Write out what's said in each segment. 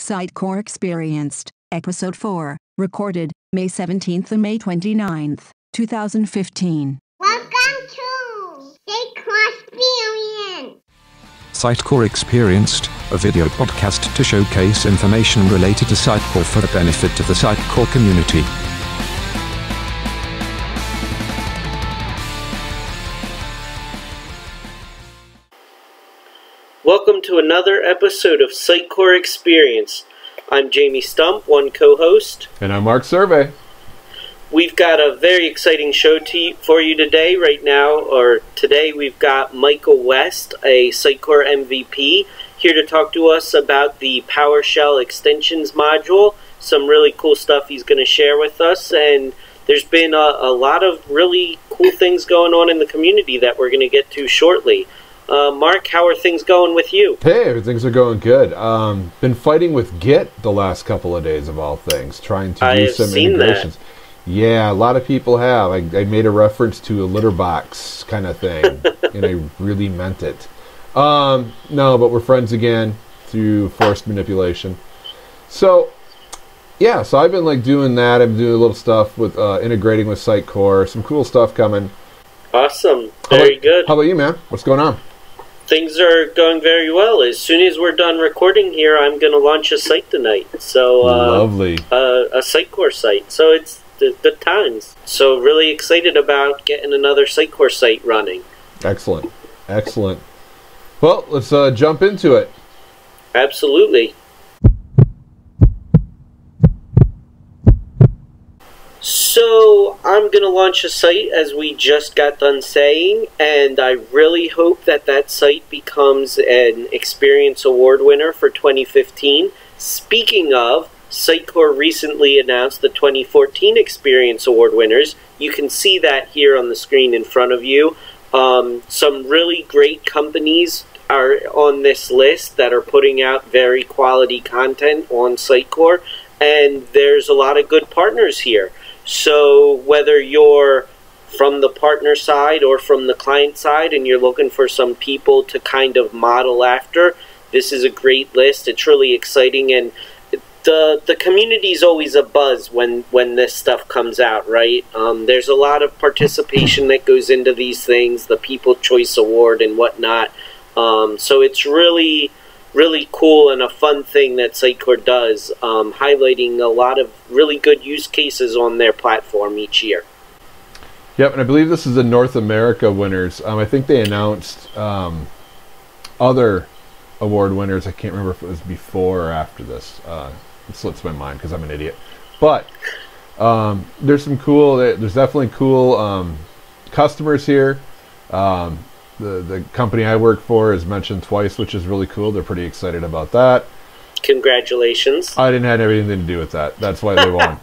Sitecore Experienced, Episode 4, recorded May 17th and May 29th, 2015. Welcome to Sitecore Experience. Sitecore Experienced, a video podcast to showcase information related to Sitecore for the benefit of the Sitecore community. Welcome to another episode of Sitecore Experience. I'm Jamie Stump, one co-host. And I'm Mark Survey. We've got a very exciting show for you today. Today we've got Michael West, a Sitecore MVP, here to talk to us about the PowerShell extensions module. Some really cool stuff he's going to share with us, and there's been a lot of really cool things going on in the community that we're going to get to shortly. Mark, how are things going with you? Hey, things are going good. Been fighting with Git the last couple of days, of all things, trying to do some integrations. That. Yeah, a lot of people have. I made a reference to a litter box kind of thing, and I really meant it. No, but we're friends again through forced manipulation. So, yeah, so I've been doing that. I'm doing a little stuff with integrating with Sitecore. Some cool stuff coming. Awesome. Very good. How about you, man? What's going on? Things are going very well. As soon as we're done recording here, I'm going to launch a site tonight. So lovely. A Sitecore site. So it's the times. So really excited about getting another Sitecore site running. Excellent. Excellent. Well, let's jump into it. Absolutely. So I'm going to launch a site, as we just got done saying, and I really hope that that site becomes an Experience Award winner for 2015. Speaking of, Sitecore recently announced the 2014 Experience Award winners. You can see that here on the screen in front of you. Some really great companies are on this list that are putting out very quality content on Sitecore, and there's a lot of good partners here. So whether you're from the partner side or from the client side and you're looking for some people to kind of model after, this is a great list. It's really exciting, and the community's always a buzz when this stuff comes out, right? There's a lot of participation that goes into these things, the People Choice Award and whatnot. So it's really cool and a fun thing that Sitecore does, highlighting a lot of really good use cases on their platform each year. Yep, and I believe this is the North America winners. I think they announced other award winners. I can't remember if it was before or after this. It slips my mind because I'm an idiot. But there's definitely cool customers here. The company I work for is mentioned twice, which is really cool. They're pretty excited about that. Congratulations. I didn't have anything to do with that. That's why they won.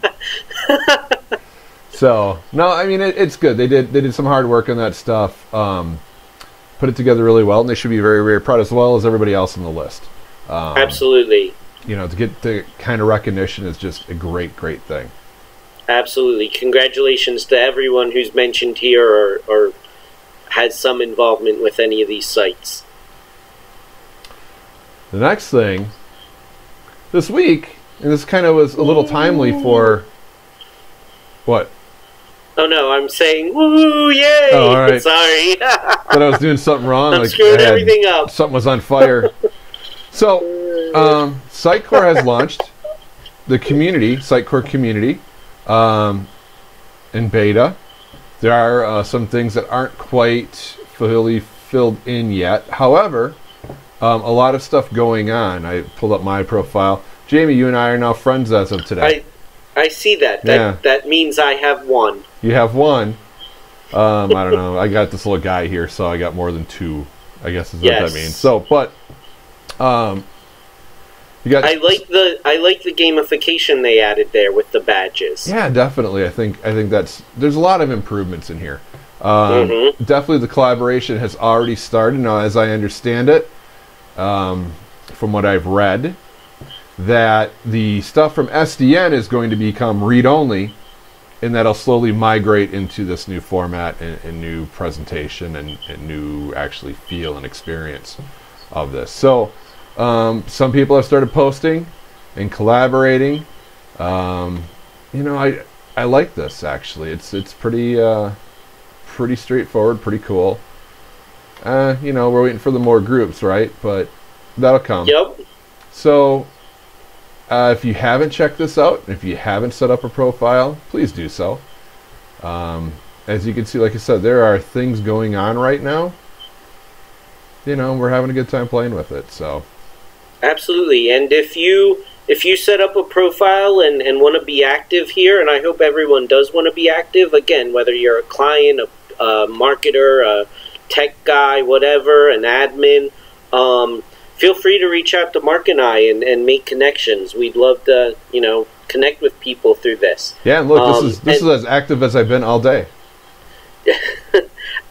So, no, I mean, it's good. They did some hard work on that stuff. Put it together really well, and they should be very, very proud, as well as everybody else on the list. Absolutely. You know, to get the kind of recognition is just a great, great thing. Absolutely. Congratulations to everyone who's mentioned here or has some involvement with any of these sites. The next thing, this week, and this kind of was a little timely for, what? Oh no, I'm saying, woo, yay! Oh, all right. Sorry. Thought I was doing something wrong. I'm screwing everything up. Something was on fire. So, Sitecore has launched the community, Sitecore community, in beta. There are some things that aren't quite fully filled in yet. However, a lot of stuff going on. I pulled up my profile. Jamie, you and I are now friends as of today. I see that. That means I have one. You have one. I don't know. I got this little guy here, so I got more than two, I guess is what that means. So, but you got. I like the gamification they added there with the badges. Yeah, definitely. I think there's a lot of improvements in here. Definitely, the collaboration has already started. Now, as I understand it, from what I've read, that the stuff from SDN is going to become read-only, and that'll slowly migrate into this new format and new presentation and new actually feel and experience of this. So some people have started posting and collaborating. You know, I like this actually. It's pretty pretty straightforward, pretty cool. You know, we're waiting for the more groups, right? But that'll come. Yep. So, if you haven't checked this out, if you haven't set up a profile, please do so. As you can see, like I said, there are things going on right now. You know, we're having a good time playing with it. So, absolutely. And if you set up a profile and want to be active here, and I hope everyone does want to be active, again, whether you're a client, a marketer, a tech guy, whatever, an admin, feel free to reach out to Mark and I and make connections. We'd love to, you know, connect with people through this. Yeah, and look, this is as active as I've been all day.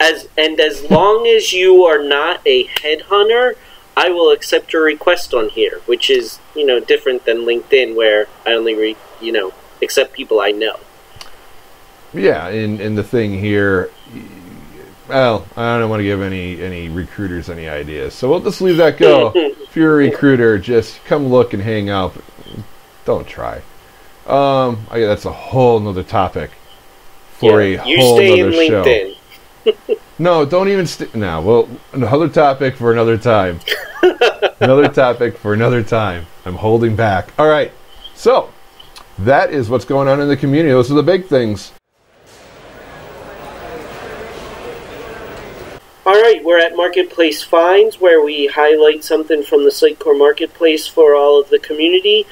As long as you are not a headhunter, I will accept your request on here, which is, you know, different than LinkedIn, where I only accept people I know. Yeah, and the thing here, well, I don't want to give any recruiters any ideas, so we'll just leave that go. If you're a recruiter, just come look and hang out. Don't try. That's a whole nother topic for a whole nother show. LinkedIn. No, don't even now. Well, another topic for another time. Another topic for another time. I'm holding back. All right. So, that is what's going on in the community. Those are the big things. All right, we're at Marketplace Finds, where we highlight something from the Sitecore Marketplace for all of the community.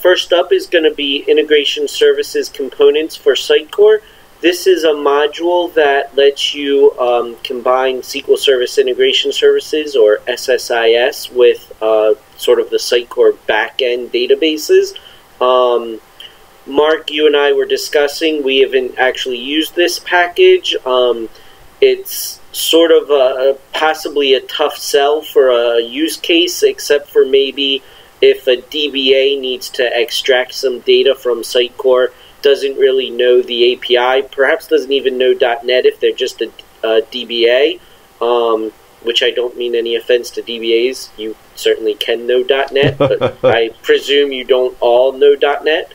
First up is going to be Integration Services Components for Sitecore. This is a module that lets you combine SQL Service Integration Services, or SSIS, with sort of the Sitecore backend databases. Mark, you and I were discussing, we haven't actually used this package. It's sort of possibly a tough sell for a use case, except for maybe if a DBA needs to extract some data from Sitecore, doesn't really know the API, perhaps doesn't even know .NET if they're just a DBA, which I don't mean any offense to DBAs. You certainly can know .NET, but I presume you don't all know .NET.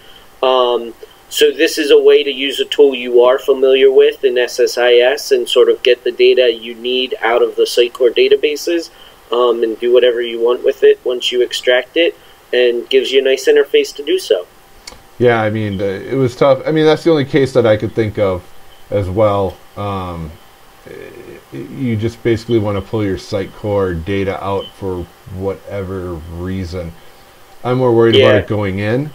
So this is a way to use a tool you are familiar with in SSIS and sort of get the data you need out of the Sitecore databases and do whatever you want with it once you extract it, and gives you a nice interface to do so. Yeah, I mean, it was tough. I mean, that's the only case that I could think of as well. You just basically want to pull your Sitecore data out for whatever reason. I'm more worried about it going in,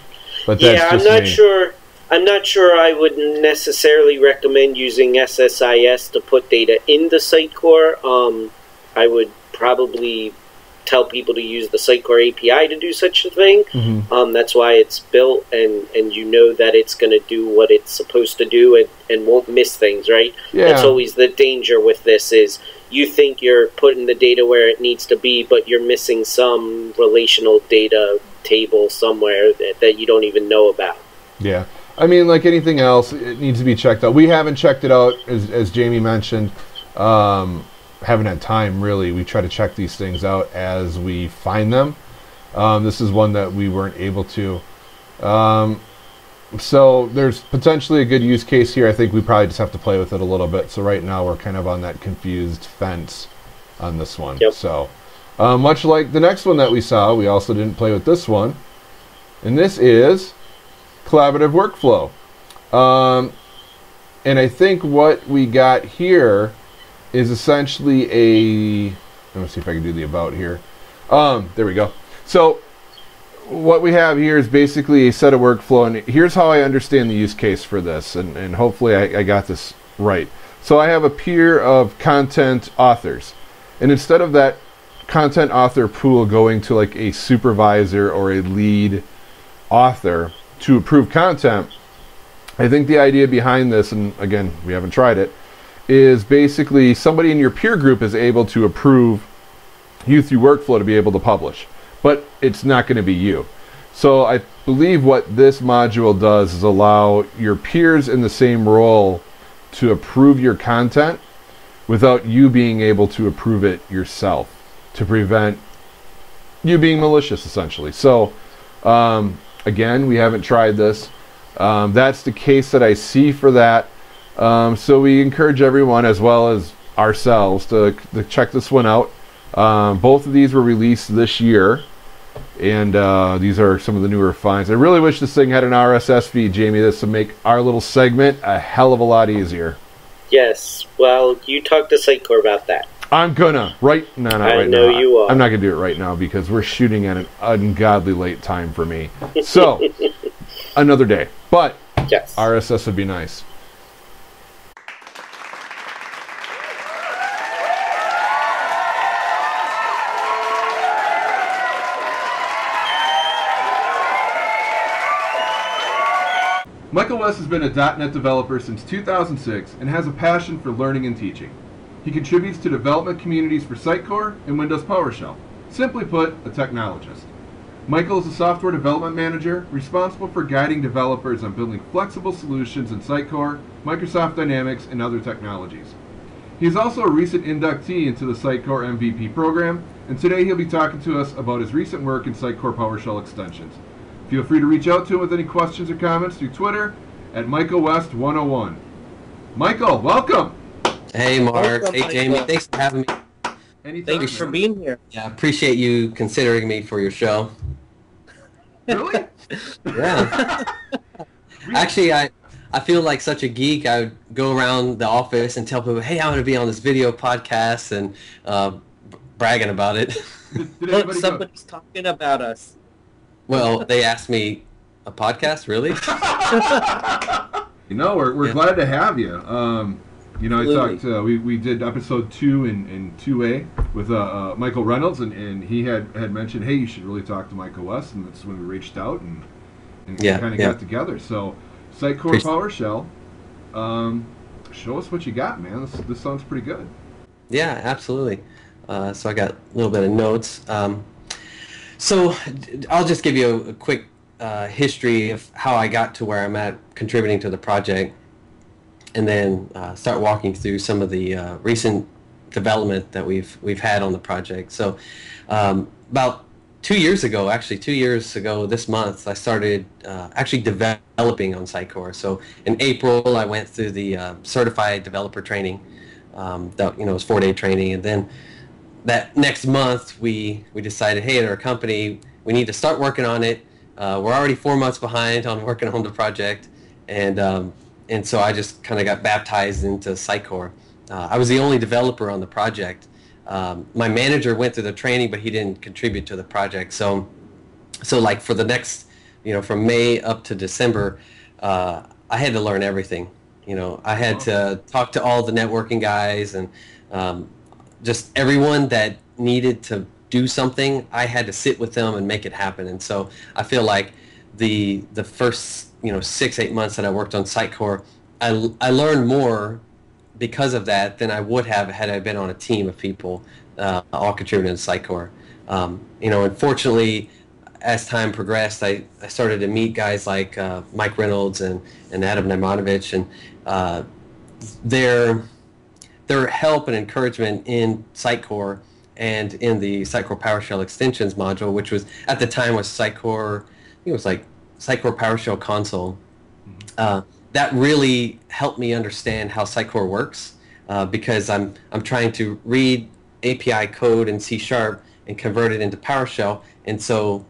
but that's just me. I'm not sure I would necessarily recommend using SSIS to put data into Sitecore. I would probably tell people to use the Sitecore API to do such a thing. Mm-hmm. That's why it's built, and you know that it's going to do what it's supposed to do and won't miss things, right? Yeah. That's always the danger with this, is you think you're putting the data where it needs to be, but you're missing some relational data table somewhere that you don't even know about. Yeah. I mean, like anything else, it needs to be checked out. We haven't checked it out, as Jamie mentioned. Haven't had time, really. We try to check these things out as we find them. This is one that we weren't able to. So there's potentially a good use case here. I think we probably just have to play with it a little bit. So right now we're kind of on that confused fence on this one. Yep. So much like the next one that we saw, we also didn't play with this one. And this is collaborative workflow. And I think what we got here is essentially a, let me see if I can do the about here. There we go. So what we have here is basically a set of workflow, and here's how I understand the use case for this, and hopefully I got this right. So I have a peer of content authors, and instead of that content author pool going to like a supervisor or a lead author to approve content, I think the idea behind this, and again, we haven't tried it, is basically somebody in your peer group is able to approve you through workflow to be able to publish, but it's not going to be you. So I believe what this module does is allow your peers in the same role to approve your content without you being able to approve it yourself, to prevent you being malicious, essentially. So Again, we haven't tried this. That's the case that I see for that. So we encourage everyone, as well as ourselves, to check this one out. Both of these were released this year, and these are some of the newer finds. I really wish this thing had an RSS feed, Jamie. This would make our little segment a hell of a lot easier. Yes. Well, you talk to Sitecore about that. I'm gonna. Right? No, not right now. I know you are. I'm not gonna do it right now because we're shooting at an ungodly late time for me. So, another day. But yes, RSS would be nice. Michael West has been a .NET developer since 2006 and has a passion for learning and teaching. He contributes to development communities for Sitecore and Windows PowerShell. Simply put, a technologist. Michael is a software development manager responsible for guiding developers on building flexible solutions in Sitecore, Microsoft Dynamics, and other technologies. He is also a recent inductee into the Sitecore MVP program, and today he'll be talking to us about his recent work in Sitecore PowerShell extensions. Feel free to reach out to him with any questions or comments through Twitter at MichaelWest101. Michael, welcome! Hey, Mark. Welcome, hey, Jamie. Michael. Thanks for having me. Anytime. Thanks for being here. Yeah, appreciate you considering me for your show. Really? Yeah. Actually, I feel like such a geek. I would go around the office and tell people, hey, I'm going to be on this video podcast and bragging about it. Look, somebody's talking about us. Well, they asked me, a podcast, really? We're glad to have you. I talked. We did episode 2 and 2A with Michael Reynolds, and he had mentioned, hey, you should really talk to Michael West, and that's when we reached out and kind of got together. So, Sitecore PowerShell, show us what you got, man. This sounds pretty good. Yeah, absolutely. So I got a little bit of notes. So I'll just give you a quick history of how I got to where I'm at contributing to the project, and then start walking through some of the recent development that we've had on the project. So about 2 years ago this month, I started actually developing on Sitecore. So in April, I went through the certified developer training. That was 4-day training, and then that next month we decided, hey, at our company, we need to start working on it. We're already 4 months behind on working on the project, and so I just kind of got baptized into Sitecore. I was the only developer on the project. My manager went through the training, but he didn't contribute to the project. So like for the next, from May up to December, I had to learn everything. I had to talk to all the networking guys and just everyone that needed to do something. I had to sit with them and make it happen. And so I feel like the first 6-8 months that I worked on Sitecore, I learned more because of that than I would have had I been on a team of people all contributing to Sitecore. Unfortunately, as time progressed, I started to meet guys like Mike Reynolds and Adam Naimanovich, and their help and encouragement in Sitecore and in the Sitecore PowerShell extensions module, which was at the time was Sitecore, it was like Sitecore PowerShell console. That really helped me understand how Sitecore works, because I'm trying to read API code in C# and convert it into PowerShell, and so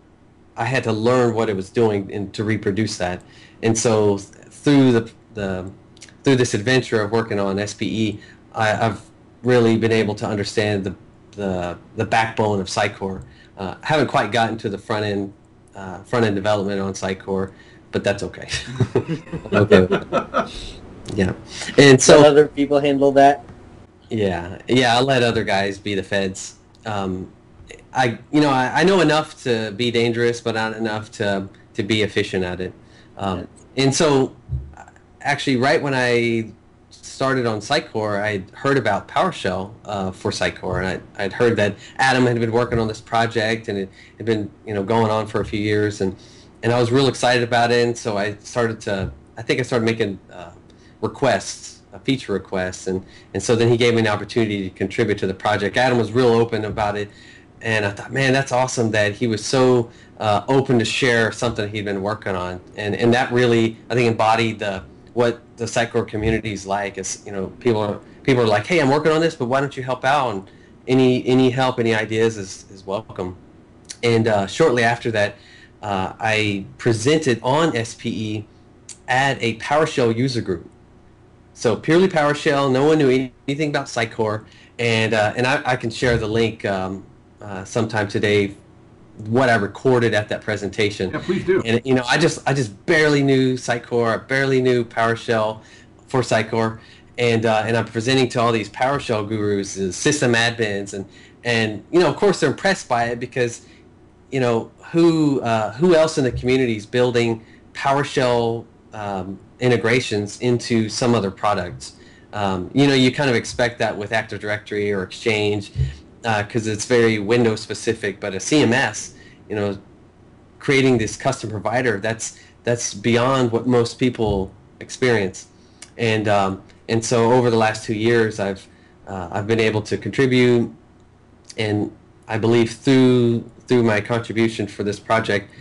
I had to learn what it was doing and to reproduce that. And so through through this adventure of working on SPE, I've really been able to understand the backbone of Sitecore. Haven't quite gotten to the front end development on Sitecore, but that's okay. Okay. Yeah, and so let other people handle that. Yeah, I'll let other guys be the feds. I know enough to be dangerous, but not enough to be efficient at it. And so, actually, right when I started on Sitecore, I'd heard about PowerShell for Sitecore, and I'd heard that Adam had been working on this project, and it had been going on for a few years, and I was real excited about it. And so I started making requests, feature requests, and so then he gave me an opportunity to contribute to the project. Adam was real open about it, And I thought, man, that's awesome that he was so open to share something he'd been working on, and that really, I think, embodied what the Sitecore community is like. Is, you know, people are like, hey, I'm working on this, but why don't you help out? And any help, any ideas is welcome. And shortly after that, I presented on SPE at a PowerShell user group. So purely PowerShell. No one knew anything about Sitecore, and I can share the link sometime today, what I recorded at that presentation. Yeah, please do. And you know, I just barely knew Sitecore. I barely knew PowerShell for Sitecore, and I'm presenting to all these PowerShell gurus, system admins, and you know, of course, they're impressed by it because, you know, who else in the community is building PowerShell integrations into some other products? You know, you kind of expect that with Active Directory or Exchange because it's very Windows specific, but a CMS, you know, creating this custom provider, that's beyond what most people experience. And so over the last 2 years, I've been able to contribute, and I believe through my contribution for this project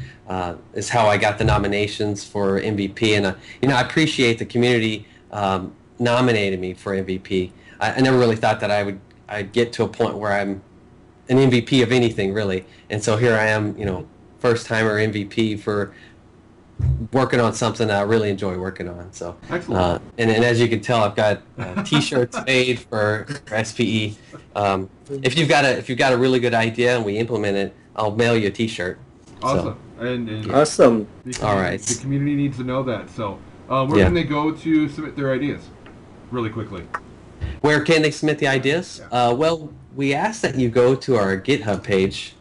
is how I got the nominations for MVP. And you know, I appreciate the community nominated me for MVP. I never really thought that I'd get to a point where I'm an MVP of anything, really. And so here I am, you know, first timer MVP for working on something that I really enjoy working on. So excellent. And as you can tell, I've got T-shirts made for SPE. If you've got a really good idea and we implement it, I'll mail you a T-shirt. Awesome. So, and awesome. All right. The community needs to know that. So where can they go to submit their ideas? Really quickly. Where can they submit the ideas? Yeah. Well, we ask that you go to our GitHub page.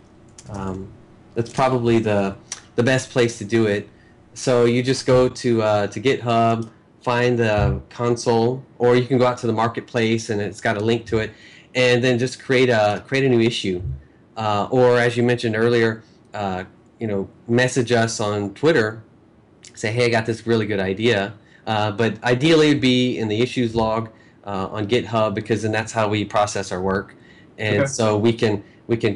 That's probably the best place to do it. So you just go to GitHub, find the console, or you can go out to the marketplace and it's got a link to it, and then just create a new issue. Or as you mentioned earlier, you know, message us on Twitter, say, hey, I got this really good idea. But ideally, it'd be in the issues log on GitHub, because then that's how we process our work, and so we can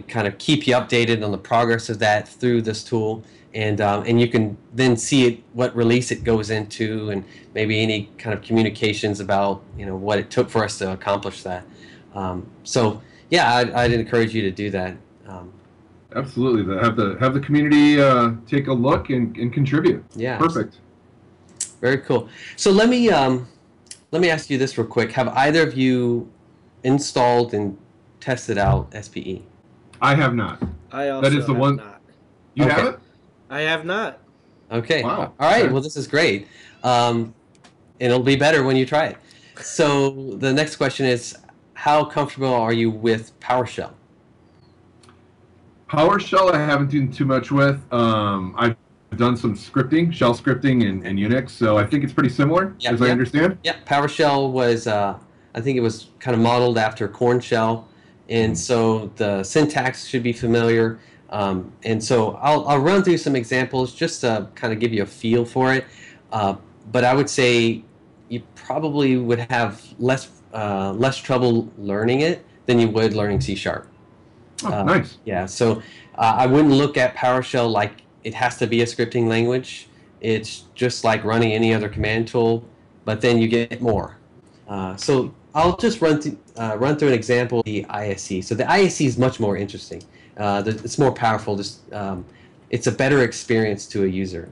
kind of keep you updated on the progress of that through this tool, and you can then see it, what release it goes into, and maybe any kind of communications about, you know, what it took for us to accomplish that. So yeah, I'd encourage you to do that. Absolutely, have the community take a look and contribute. Yeah, perfect. Very cool. So let me ask you this real quick. Have either of you installed and tested out SPE? I have not. I also that is the have one. Not. You have it? I have not. Okay. Wow. All right. Well, this is great. And it'll be better when you try it. So the next question is, how comfortable are you with PowerShell? PowerShell I haven't done too much with. I've done some scripting, shell scripting in Unix, so I think it's pretty similar, as I understand. Yeah, PowerShell was, I think it was kind of modeled after Corn Shell, and so the syntax should be familiar. And so I'll run through some examples just to kind of give you a feel for it. But I would say you probably would have less trouble learning it than you would learning C#. Oh, nice. Yeah, so I wouldn't look at PowerShell like it has to be a scripting language. It's just like running any other command tool, but then you get more. So I'll just run through an example of the ISE. So the ISE is much more interesting. It's more powerful. It's a better experience to a user.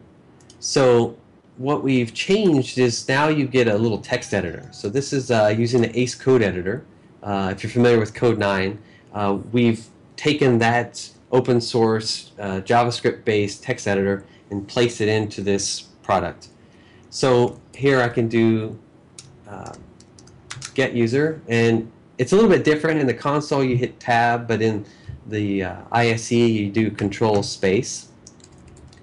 So what we've changed is now you get a little text editor. So this is using the ACE code editor. If you're familiar with Code 9, we've taken that open source JavaScript-based text editor and placed it into this product. So here I can do get user, and it's a little bit different. In the console you hit tab, but in the ISE you do control space,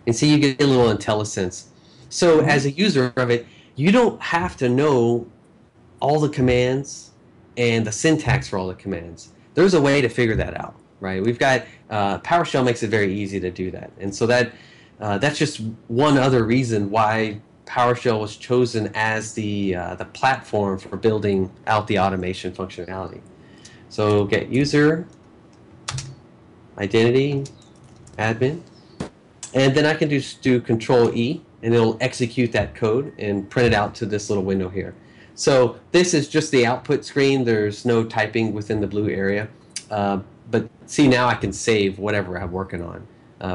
and see you get a little IntelliSense. So as a user of it, you don't have to know all the commands and the syntax for all the commands. There's a way to figure that out, right? We've got PowerShell makes it very easy to do that, and so that's just one other reason why PowerShell was chosen as the platform for building out the automation functionality. So get user, identity, admin, and then I can just do Control E, and it'll execute that code and print it out to this little window here. So this is just the output screen. There's no typing within the blue area. But see, now I can save whatever I'm working on.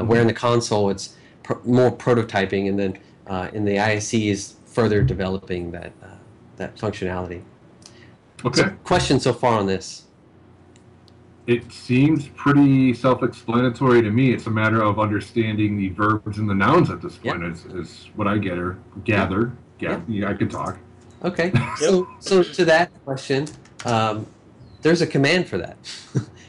Where in the console it's more prototyping, and then in the ISE is further developing that functionality. Okay. So, questions so far on this? It seems pretty self-explanatory to me. It's a matter of understanding the verbs and the nouns at this point. Is what I gather. Yeah, I could talk. Okay. So to that question, there's a command for that.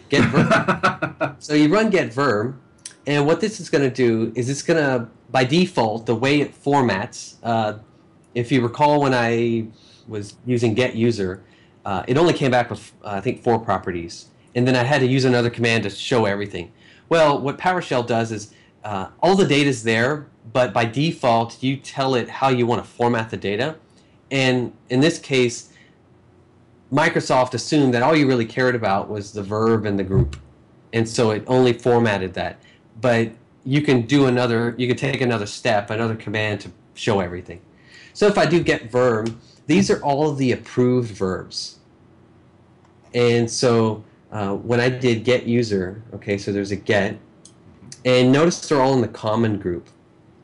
Get verb. So you run get verb, and what this is going to do is it's going to, by default, the way it formats. If you recall, when I was using get user, it only came back with I think 4 properties. And then I had to use another command to show everything. Well, what PowerShell does is all the data is there, but by default, you tell it how you want to format the data. And in this case, Microsoft assumed that all you really cared about was the verb and the group. And so it only formatted that. But you can do you can take another step, another command to show everything. So if I do get verb, these are all the approved verbs. And so when I did get user, okay, so there's a get, and notice they're all in the common group.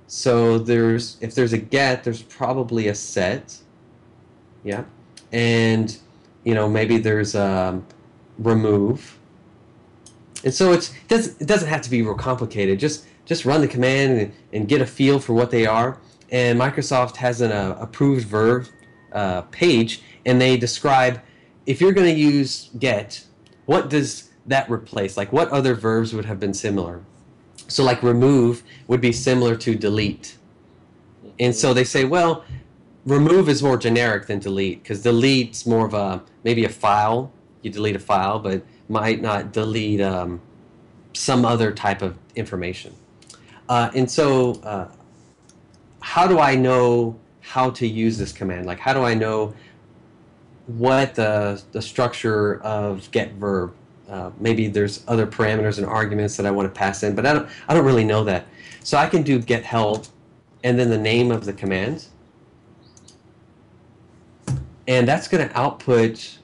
So if there's a get, there's probably a set, yeah, and maybe there's remove, and so it doesn't have to be real complicated. Just run the command and get a feel for what they are. And Microsoft has an approved verb page, and they describe if you're going to use get, what does that replace? Like, what other verbs would have been similar? So like remove would be similar to delete. And so they say, well, remove is more generic than delete, because delete's more of maybe a file. You delete a file, but might not delete some other type of information. And so how do I know how to use this command? Like, how do I know what the structure of get verb? Maybe there's other parameters and arguments that I want to pass in, but I don't really know that. So I can do get help and then the name of the command, and that's going to output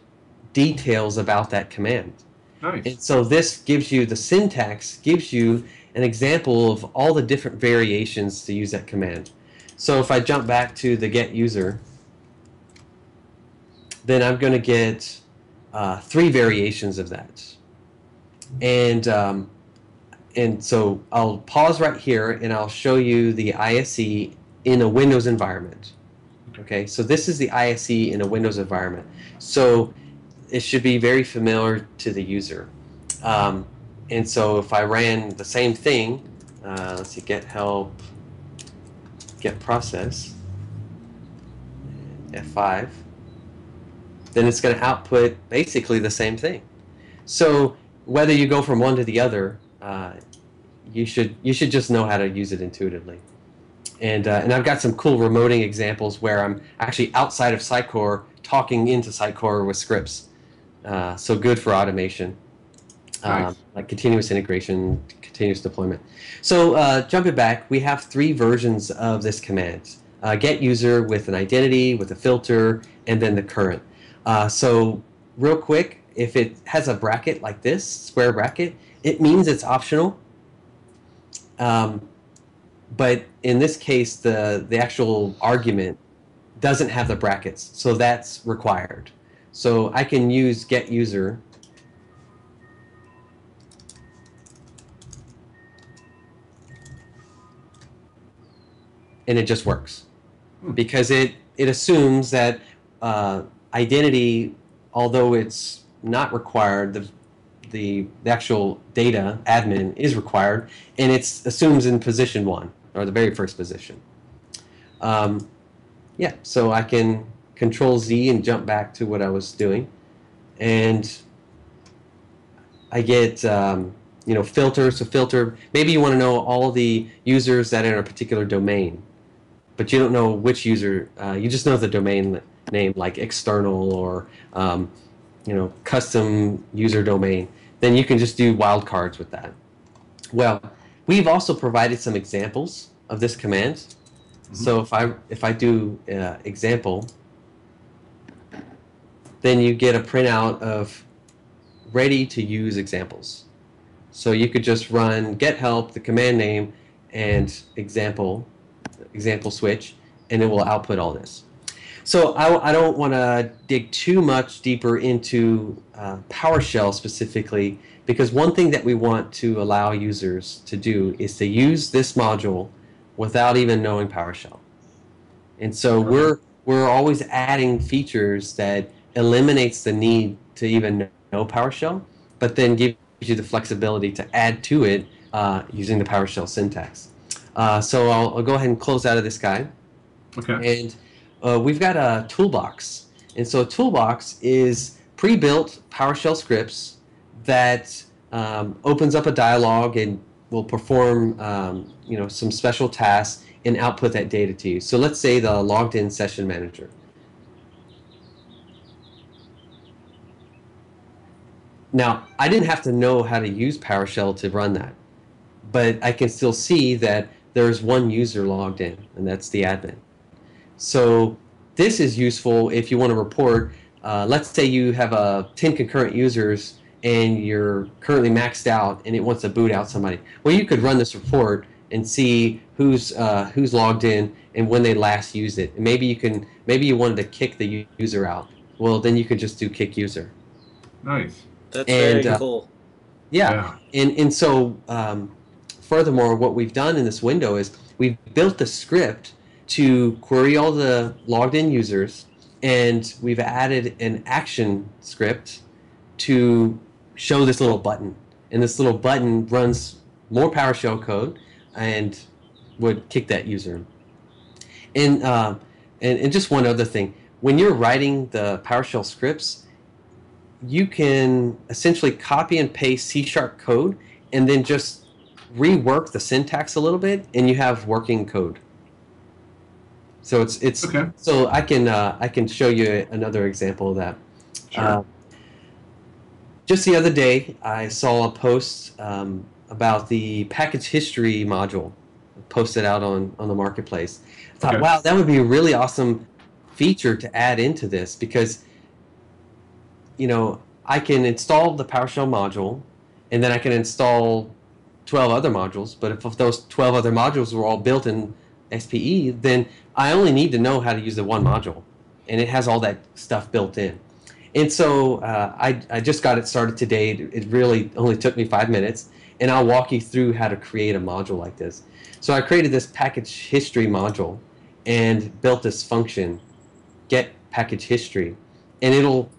details about that command. Nice. And so this gives you, the syntax gives you an example of all the different variations to use that command. So if I jump back to the get user, then I'm going to get 3 variations of that. And so I'll pause right here, and I'll show you the ISE in a Windows environment. Okay, so this is the ISE in a Windows environment. So it should be very familiar to the user. And so if I ran the same thing, let's see, get help, get process, F5, then it's going to output basically the same thing. So whether you go from one to the other, you should just know how to use it intuitively. And I've got some cool remoting examples where I'm actually outside of Sitecore talking into Sitecore with scripts. So good for automation, Nice. like continuous integration, continuous deployment. So jumping back, we have 3 versions of this command. Get user with an identity, with a filter, and then the current. So real quick, if it has a bracket like this, square bracket, it means it's optional. But in this case, the actual argument doesn't have the brackets, so that's required. So I can use get user, and it just works, because it assumes that identity, although it's not required, the actual data admin is required, and it assumes in position 1, or the very first position. Yeah, so I can Control Z and jump back to what I was doing, and I get filter. So filter, maybe you want to know all the users that are in a particular domain, but you don't know which user. You just know the domain name, like external or custom user domain. Then you can just do wildcards with that. Well, we've also provided some examples of this command. Mm-hmm. So if I do example, then you get a printout of ready to use examples. So you could just run get help, the command name, and example switch, and it will output all this. So I don't want to dig too much deeper into PowerShell specifically, because one thing that we want to allow users to do is to use this module without even knowing PowerShell. And so we're always adding features that eliminates the need to even know PowerShell, but then gives you the flexibility to add to it using the PowerShell syntax. So I'll go ahead and close out of this guy. Okay. And we've got a toolbox. And so a toolbox is pre-built PowerShell scripts that opens up a dialog and will perform some special tasks and output that data to you. So let's say the logged in session manager. Now, I didn't have to know how to use PowerShell to run that, but I can still see that there's one user logged in, and that's the admin. So this is useful if you want to report, let's say you have 10 concurrent users and you're currently maxed out and it wants to boot out somebody. Well, you could run this report and see who's logged in and when they last used it. And maybe you wanted to kick the user out. Well, then you could just do kick user. Nice. That's very cool. Yeah. And so furthermore, what we've done in this window is we've built the script to query all the logged in users, and we've added an action script to show this little button. And this little button runs more PowerShell code and would kick that user. And just one other thing, when you're writing the PowerShell scripts, you can essentially copy and paste C# code and then just rework the syntax a little bit, and you have working code. So it's okay. So I can show you another example of that. Sure. Just the other day, I saw a post about the package history module posted out on the marketplace. I thought, wow, that would be a really awesome feature to add into this, because I can install the PowerShell module, and then I can install 12 other modules. But if those 12 other modules were all built in SPE, then I only need to know how to use the one module, and it has all that stuff built in. And so I just got it started today. It really only took me 5 minutes, and I'll walk you through how to create a module like this. So I created this package history module and built this function, get package history, and it'll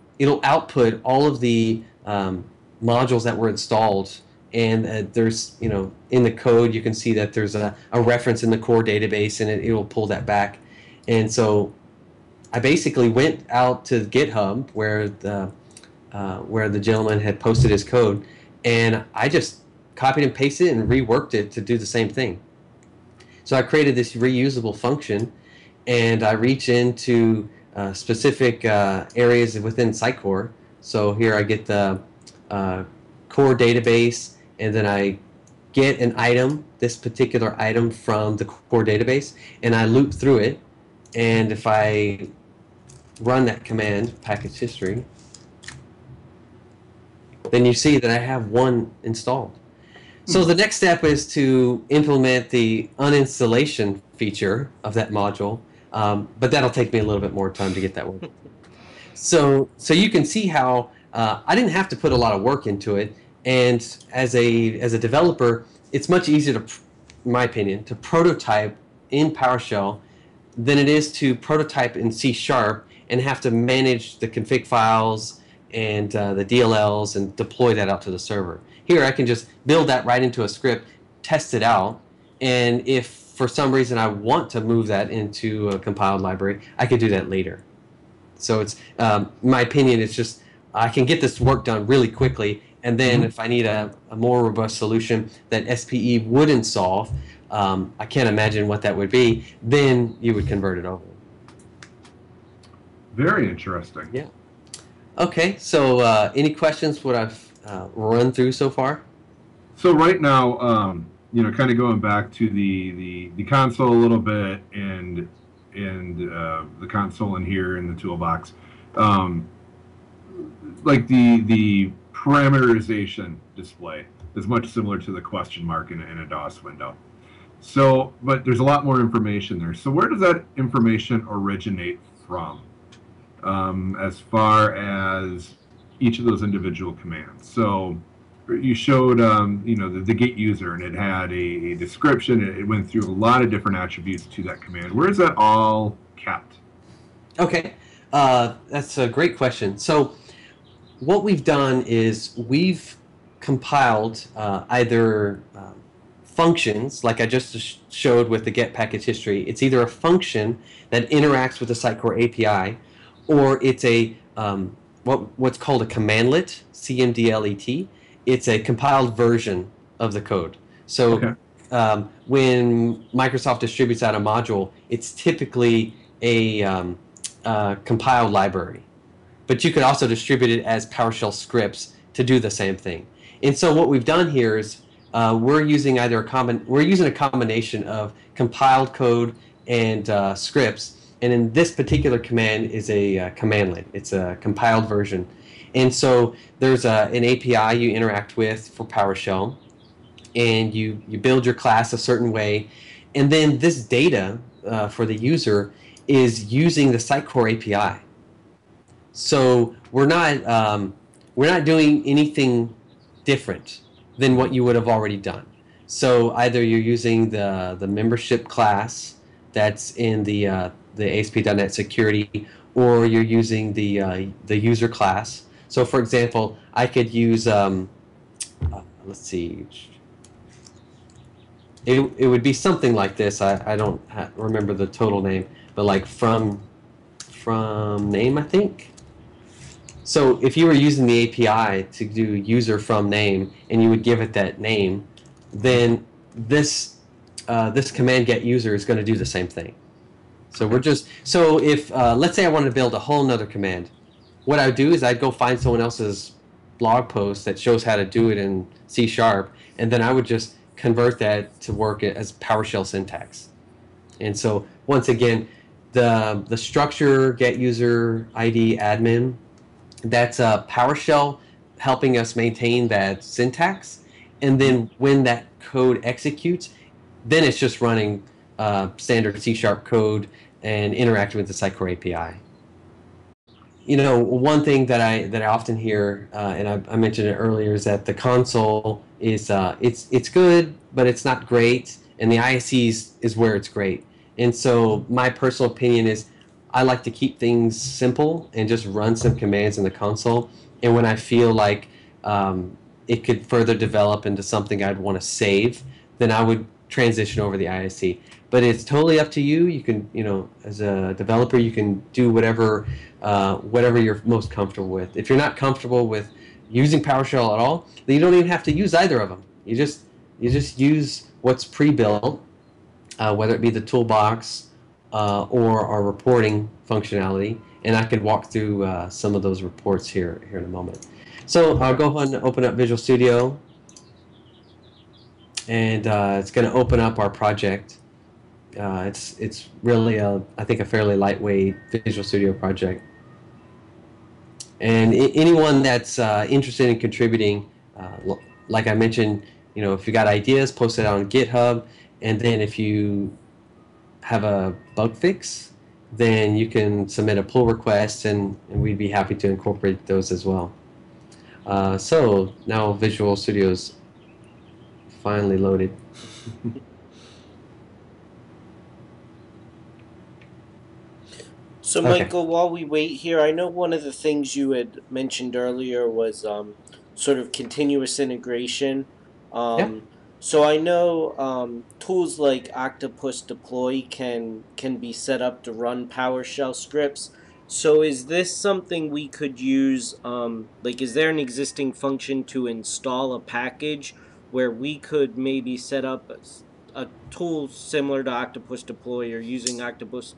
output all of the modules that were installed. And there's, in the code, you can see that there's a reference in the core database, and it will pull that back. And so I basically went out to GitHub where the gentleman had posted his code, and I just copied and pasted it and reworked it to do the same thing. So I created this reusable function, and I reach into specific areas within Sitecore. So here I get the core database, and then I get an item, this particular item from the core database, and I loop through it. And if I run that command, package history, then you see that I have one installed. So the next step is to implement the uninstallation feature of that module, but that'll take me a little bit more time to get that working. So you can see how I didn't have to put a lot of work into it, and as a developer, it's much easier to, in my opinion, to prototype in PowerShell than it is to prototype in C# and have to manage the config files and the DLLs and deploy that out to the server. Here I can just build that right into a script, test it out, and if for some reason I want to move that into a compiled library, I could do that later. So it's, in my opinion, it's just I can get this work done really quickly, and then if I need a more robust solution that SPE wouldn't solve, I can't imagine what that would be, then you would convert it over. Very interesting. Yeah. Okay, so any questions what I've run through so far? So right now, kind of going back to the console a little bit and the console in here in the toolbox, like the parameterization display is much similar to the question mark in a DOS window. So, but there's a lot more information there. So where does that information originate from, as far as each of those individual commands? So you showed, the get user, and it had a description. It went through a lot of different attributes to that command. Where is that all kept? Okay, that's a great question. So what we've done is we've compiled either functions, like I just showed with the get package history. It's either a function that interacts with the Sitecore API, or it's a what's called a commandlet, CMDLET. It's a compiled version of the code. So when Microsoft distributes out a module, it's typically a compiled library. But you could also distribute it as PowerShell scripts to do the same thing. And so what we've done here is we're using a combination of compiled code and scripts. And in this particular command is a commandlet. It's a compiled version. And so there's an API you interact with for PowerShell, and you build your class a certain way. And then this data for the user is using the Sitecore API. So we're not doing anything different than what you would have already done. So either you're using the membership class that's in the ASP.NET Security, or you're using the user class. So for example, I could use let's see. It would be something like this. I don't remember the total name, but like from name, I think. So if you were using the API to do user from name, and you would give it that name, then this command get user is going to do the same thing. So if let's say I wanted to build a whole nother command, what I would do is I'd go find someone else's blog post that shows how to do it in C#, and then I would just convert that to work as PowerShell syntax. And so once again, the structure get user ID admin, that's PowerShell helping us maintain that syntax, and then when that code executes, then it's just running standard C# code and interacting with the Sitecore API. One thing that I often hear, and I mentioned it earlier, is that the console is it's good, but it's not great, and the ISE is where it's great. And so my personal opinion is I like to keep things simple and just run some commands in the console. And when I feel like it could further develop into something I'd want to save, then I would transition over the ISE. But it's totally up to you. You can, as a developer, you can do whatever you're most comfortable with. If you're not comfortable with using PowerShell at all, then you don't even have to use either of them. You just use what's pre-built, whether it be the toolbox or our reporting functionality, and I could walk through some of those reports here in a moment. So I'll go ahead and open up Visual Studio, and it's going to open up our project. It's really I think a fairly lightweight Visual Studio project, and anyone that's interested in contributing, like I mentioned, if you got ideas, post it on GitHub, and then if you have a bug fix, then you can submit a pull request, and we'd be happy to incorporate those as well. So now Visual Studio's finally loaded. So, Michael, while we wait here, I know one of the things you had mentioned earlier was sort of continuous integration. So I know tools like Octopus Deploy can be set up to run PowerShell scripts. So is this something we could use, is there an existing function to install a package where we could maybe set up a tool similar to Octopus Deploy, or using Octopus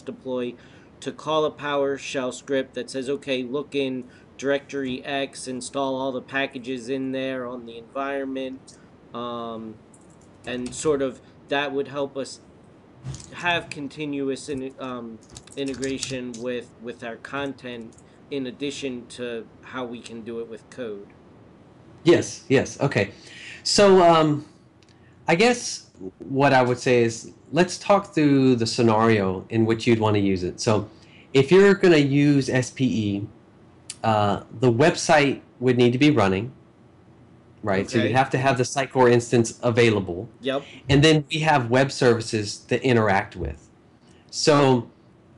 Deploy to call a PowerShell script that says, okay, look in directory X, install all the packages in there on the environment, and sort of that would help us have continuous integration with our content, in addition to how we can do it with code. Yes, yes. Okay. So I guess what I would say is let's talk through the scenario in which you'd want to use it. So if you're going to use SPE, the website would need to be running, right? So you'd have to have the Sitecore instance available. Yep. And then we have web services to interact with. So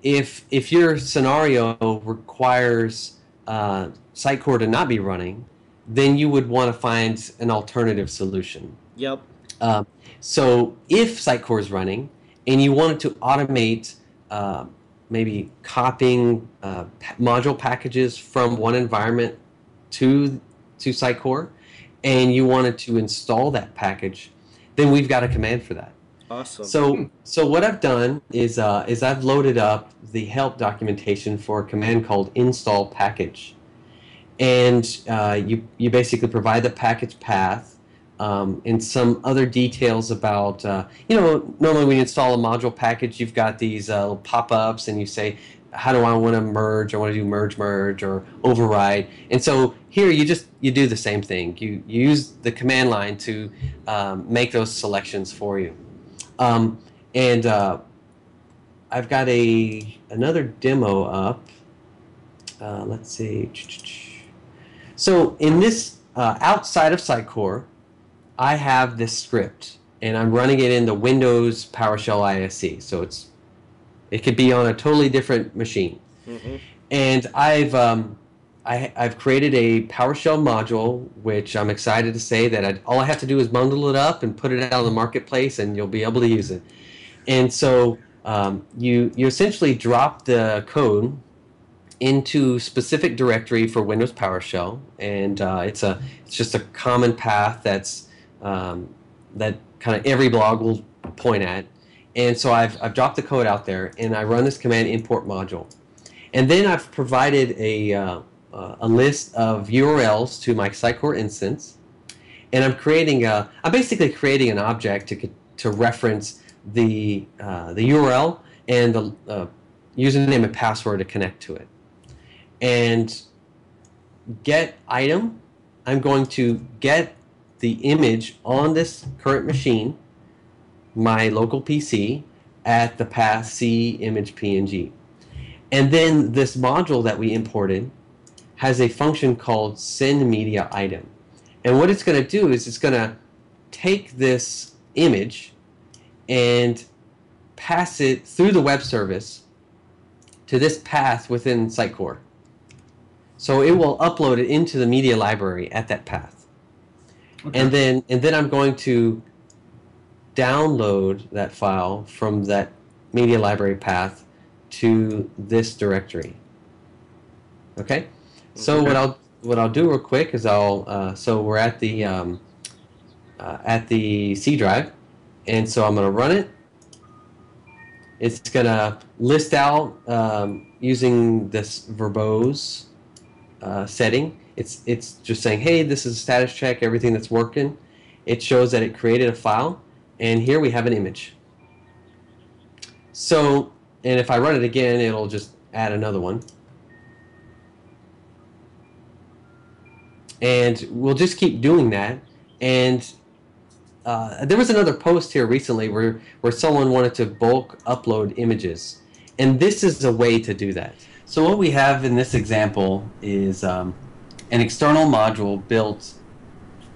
if your scenario requires Sitecore to not be running, then you would want to find an alternative solution. Yep. So if Sitecore is running and you wanted to automate maybe copying module packages from one environment to Sitecore, and you wanted to install that package, then we've got a command for that. Awesome. So what I've done is I've loaded up the help documentation for a command called install package. And you basically provide the package path and some other details about, normally when you install a module package, you've got these little pop-ups and you say, how do I want to merge? I want to do merge or override. And so here you do the same thing. You use the command line to make those selections for you. And I've got another demo up. Let's see. So in this, outside of Sitecore, I have this script, and I'm running it in the Windows PowerShell ISE. So it could be on a totally different machine. Mm-hmm. And I've created a PowerShell module, which I'm excited to say that all I have to do is bundle it up and put it out on the marketplace, and you'll be able to use it. And so you essentially drop the code into specific directory for Windows PowerShell, and it's just a common path that kind of every blog will point at. And so I've dropped the code out there, and I run this command import module, and then I've provided a list of URLs to my Sitecore instance, and I'm basically creating an object to reference the URL and the username and password to connect to it. And get item, I'm going to get the image on this current machine, my local PC, at the path C image PNG. And then this module that we imported has a function called send media item. And what it's going to do is it's going to take this image and pass it through the web service to this path within Sitecore. So it will upload it into the media library at that path. Okay. And then I'm going to download that file from that media library path to this directory. Okay? So what I'll do real quick is so we're at the C drive, and so I'm going to run it. It's going to list out using this verbose setting. It's just saying, hey, this is a status check, everything that's working. It shows that it created a file, and here we have an image. So, and if I run it again, it'll just add another one. And we'll just keep doing that. And there was another post here recently where someone wanted to bulk upload images. And this is a way to do that. So what we have in this example is an external module built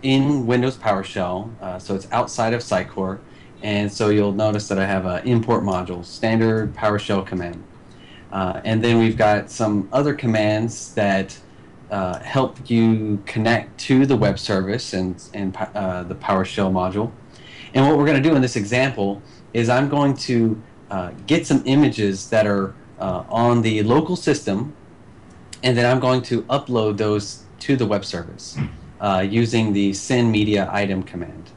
in Windows PowerShell. So it's outside of Sitecore. And so you'll notice that I have an import module, standard PowerShell command. And then we've got some other commands that help you connect to the web service and the PowerShell module. And what we're going to do in this example is I'm going to get some images that are on the local system, and then I'm going to upload those to the web service using the send media item command.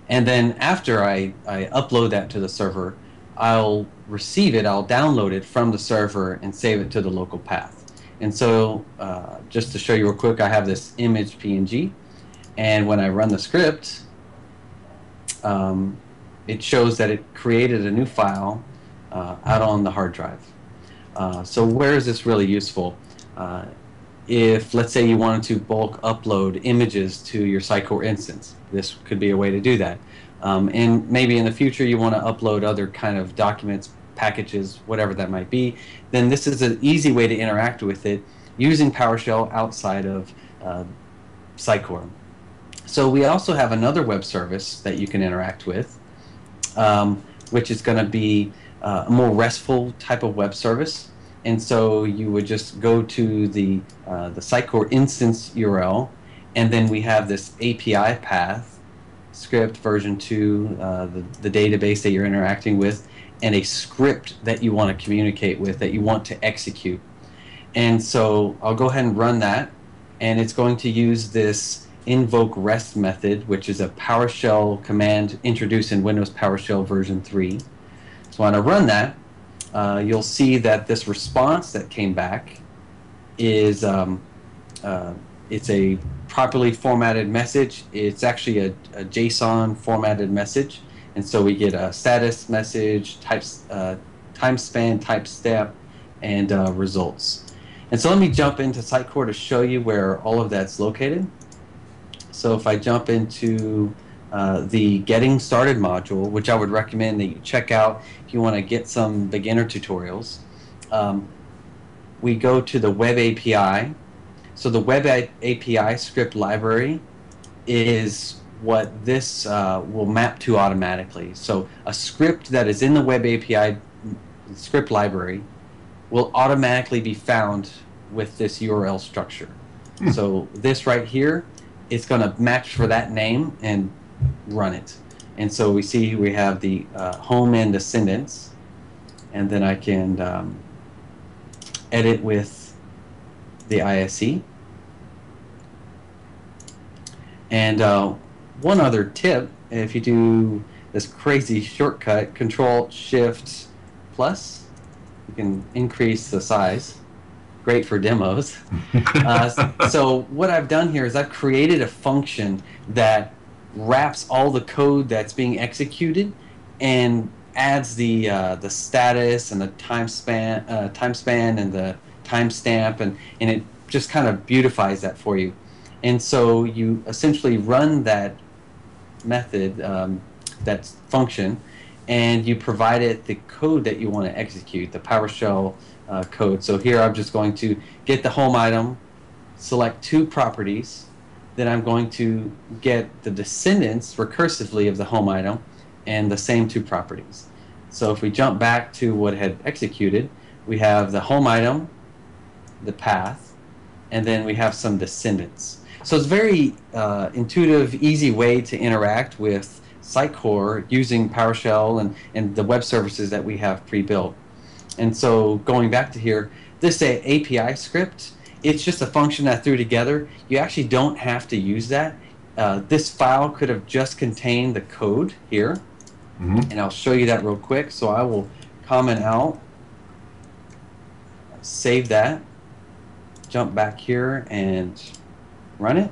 And then after I upload that to the server, I'll receive it, I'll download it from the server and save it to the local path. And so just to show you real quick, I have this image PNG, and when I run the script, it shows that it created a new file out on the hard drive. So where is this really useful? If, let's say, you wanted to bulk upload images to your Sitecore instance, this could be a way to do that. And maybe in the future you want to upload other kind of documents, packages, whatever that might be, then this is an easy way to interact with it using PowerShell outside of Sitecore. So we also have another web service that you can interact with, which is going to be a more RESTful type of web service. And so you would just go to the Sitecore instance URL, and then we have this API path, script version 2, the database that you're interacting with, and a script that you want to communicate with, that you want to execute. And so I'll go ahead and run that, and it's going to use this invoke REST method, which is a PowerShell command introduced in Windows PowerShell version 3. So when I run that, you'll see that this response that came back is it's a properly formatted message. It's actually a JSON formatted message, and so we get a status message, time span, type step, and results. And so let me jump into Sitecore to show you where all of that's located. So if I jump into the Getting Started module, which I would recommend that you check out if you want to get some beginner tutorials, we go to the Web API. So the Web API script library is what this will map to automatically. So a script that is in the Web API script library will automatically be found with this URL structure. So this right here, it's going to match for that name and run it. And so we see we have the home and descendants, and then I can edit with the ISE. And one other tip, if you do this crazy shortcut, Control-Shift+, you can increase the size. Great for demos. So what I've done here is I've created a function that wraps all the code that's being executed and adds the status and the time span and the timestamp, and it just kind of beautifies that for you. And so you essentially run that method, that function, and you provide it the code that you want to execute, the PowerShell code. So here I'm just going to get the home item, select 2 properties, then I'm going to get the descendants recursively of the home item and the same 2 properties. So if we jump back to what had executed, we have the home item, the path, and then we have some descendants. So it's a very intuitive, easy way to interact with Sitecore using PowerShell and the web services that we have pre-built. And so going back to here, this API script, it's just a function I threw together. You actually don't have to use that. This file could have just contained the code here. And I'll show you that real quick. So I will comment out, save that, jump back here and run it.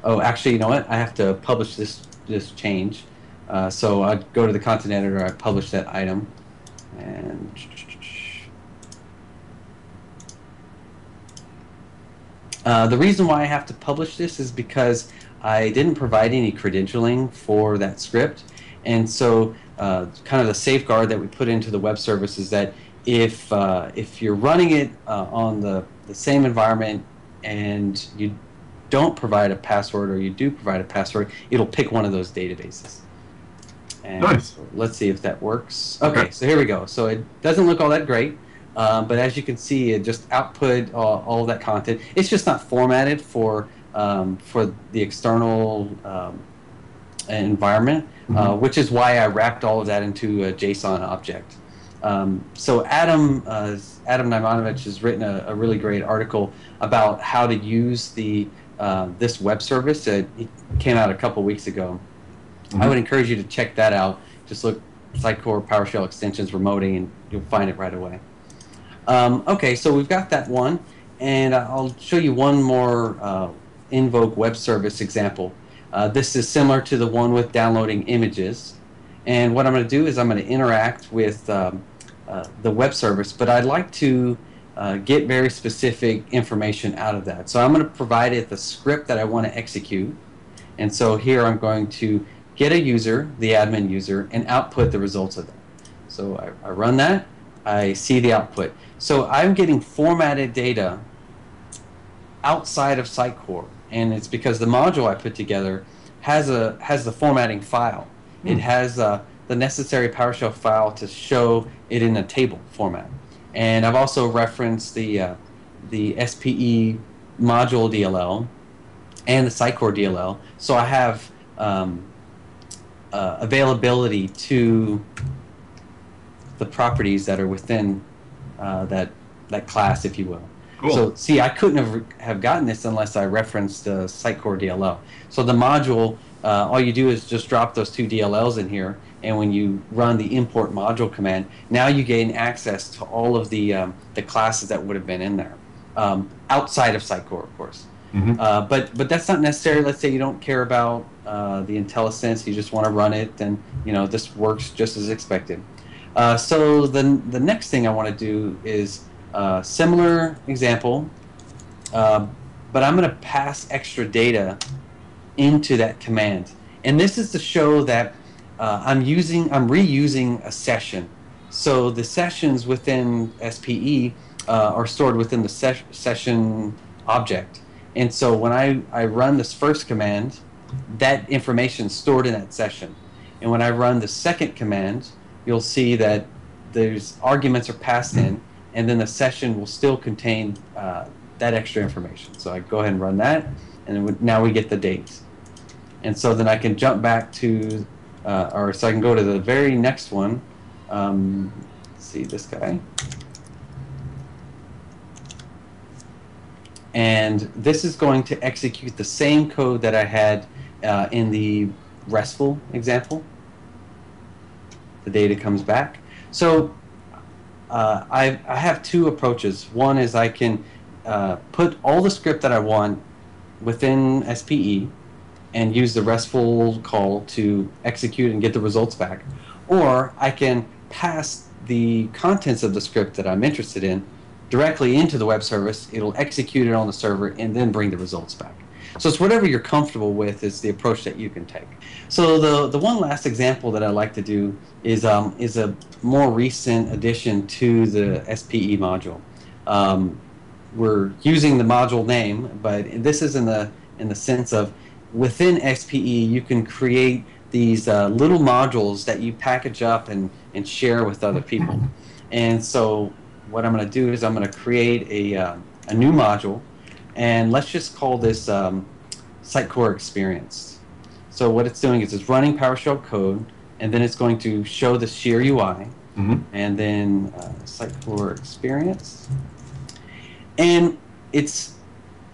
Oh, actually, you know what? I have to publish this change. So I'd go to the content editor, I publish that item, and the reason why I have to publish this is because I didn't provide any credentialing for that script, and so kind of the safeguard that we put into the web service is that if you're running it on the same environment and you don't provide a password, or you do provide a password, it'll pick one of those databases. And nice. So let's see if that works. Okay, so here we go. So it doesn't look all that great, but as you can see, it just output all of that content. It's just not formatted for the external environment, which is why I wrapped all of that into a JSON object. So Adam Naimanovich has written a really great article about how to use this web service. It came out a couple weeks ago. I would encourage you to check that out. Just look Sitecore PowerShell extensions remoting, and you'll find it right away. Okay, so we've got that one, and I'll show you one more Invoke web service example. This is similar to the one with downloading images, and what I'm going to do is I'm going to interact with the web service, but I'd like to get very specific information out of that. So I'm going to provide it the script that I want to execute, and so here I'm going to get a user, the admin user, and output the results of that. So I run that, I see the output. So I'm getting formatted data outside of Sitecore, and it's because the module I put together has the formatting file. It has the necessary PowerShell file to show it in a table format. And I've also referenced the SPE module DLL and the Sitecore DLL, so I have availability to the properties that are within that class, if you will. Cool. So see, I couldn't have gotten this unless I referenced Sitecore DLL. So the module, all you do is just drop those two DLLs in here, and when you run the import module command, now you gain access to all of the classes that would have been in there, outside of Sitecore, of course. Mm-hmm. But that's not necessary. Let's say you don't care about the IntelliSense, you just want to run it, then this works just as expected. So the next thing I want to do is similar example, but I'm going to pass extra data into that command, and this is to show that I'm reusing a session. So the sessions within SPE are stored within the session object, and so when I run this first command, that information is stored in that session, and when I run the second command, you'll see that there's arguments are passed in, and then the session will still contain that extra information. So I go ahead and run that, and then now we get the dates. And so then I can jump back to, so I can go to the very next one. Let's see, this guy. And this is going to execute the same code that I had in the RESTful example. The data comes back. So I have two approaches. One is I can put all the script that I want within SPE and use the RESTful call to execute and get the results back. Or I can pass the contents of the script that I'm interested in directly into the web service. It'll execute it on the server and then bring the results back. So it's whatever you're comfortable with is the approach that you can take. So the one last example that I like to do is a more recent addition to the SPE module. We're using the module name, but this is in the sense of within SPE you can create these little modules that you package up and share with other people. And so what I'm going to do is I'm going to create a new module, and let's just call this Sitecore Experience. So what it's doing is it's running PowerShell code, and then it's going to show the sheer UI, and then Sitecore Experience. And it's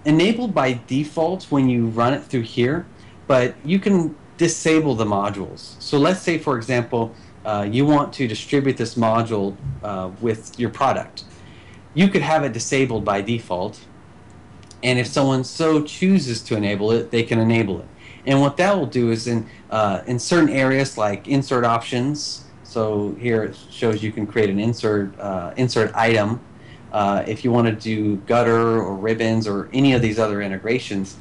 enabled by default when you run it through here, but you can disable the modules. So let's say, for example, you want to distribute this module with your product. You could have it disabled by default, and if someone so chooses to enable it, they can enable it. And what that will do is in certain areas like insert options, so here it shows you can create an insert item. If you want to do gutter or ribbons or any of these other integrations,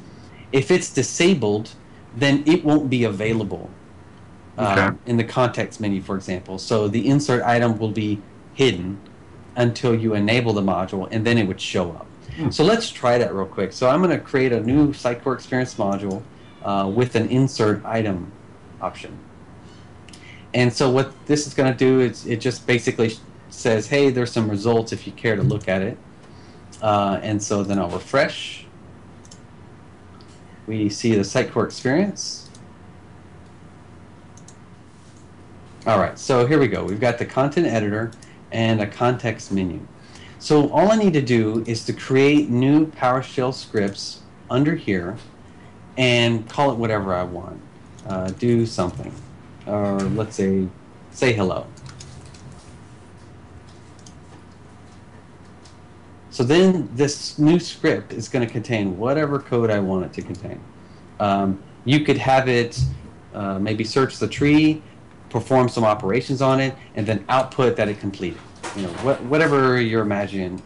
if it's disabled, then it won't be available in the context menu, for example. So the insert item will be hidden until you enable the module, and then it would show up. So let's try that real quick. So I'm going to create a new Sitecore Experience module with an insert item option. And so what this is going to do is it just basically says, hey, there's some results if you care to look at it. And so then I'll refresh. We see the Sitecore Experience. All right, so here we go. We've got the content editor and a context menu. So all I need to do is to create new PowerShell scripts under here and call it whatever I want. Do something, or let's say hello. So then this new script is going to contain whatever code I want it to contain. You could have it maybe search the tree, perform some operations on it, and then output that it completed. You know, whatever your imagination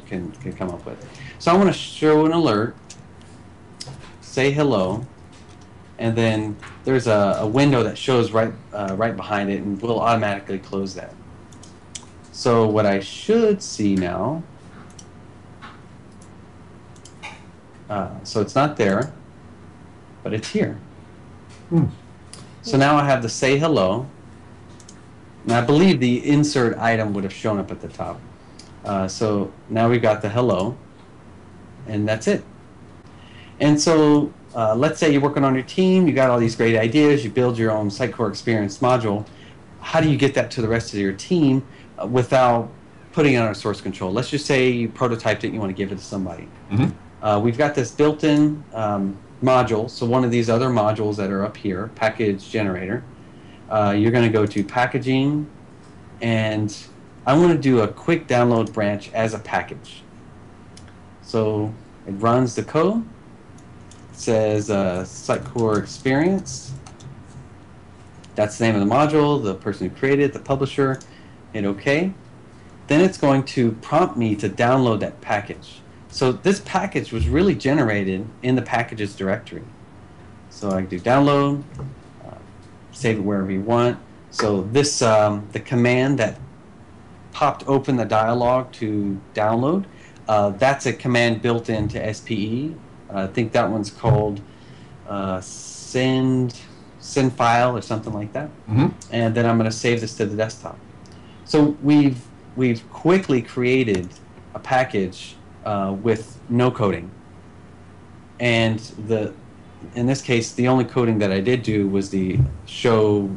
can come up with. So I want to show an alert, say hello, and then there's a window that shows right behind it, and we'll automatically close that. So what I should see now, so it's not there, but it's here. So now I have the say hello, and I believe the insert item would have shown up at the top. So now we've got the hello, and that's it. And so let's say you're working on your team, you got all these great ideas, you build your own Sitecore Experience module. How do you get that to the rest of your team without putting it on a source control? Let's just say you prototyped it and you want to give it to somebody. We've got this built-in module, so one of these other modules that are up here, package generator. You're going to go to packaging, and I want to do a quick download branch as a package. So it runs the code. It says Sitecore Experience. That's the name of the module, the person who created it, the publisher. Hit OK. Then it's going to prompt me to download that package. So this package was really generated in the packages directory. So I can do download, save it wherever you want. So this, the command that popped open the dialog to download, that's a command built into SPE. I think that one's called send file or something like that. And then I'm going to save this to the desktop. So we've quickly created a package with no coding, and in this case the only coding that I did do was the show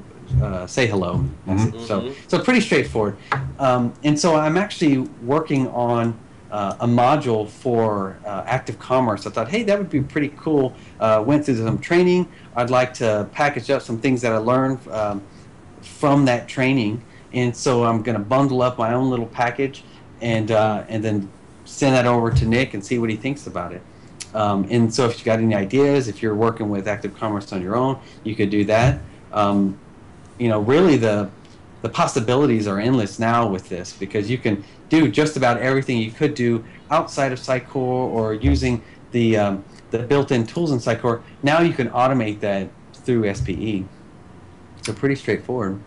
say hello. That's it. So pretty straightforward. And so I'm actually working on a module for Active Commerce. I thought, hey, that would be pretty cool. Went through some training. I'd like to package up some things that I learned from that training, and so I'm going to bundle up my own little package and then send that over to Nick and see what he thinks about it. And so if you've got any ideas, if you're working with Active Commerce on your own, you could do that. You know, really the possibilities are endless now with this, because you can do just about everything you could do outside of Sitecore or using the built-in tools in Sitecore. Now you can automate that through SPE. So pretty straightforward.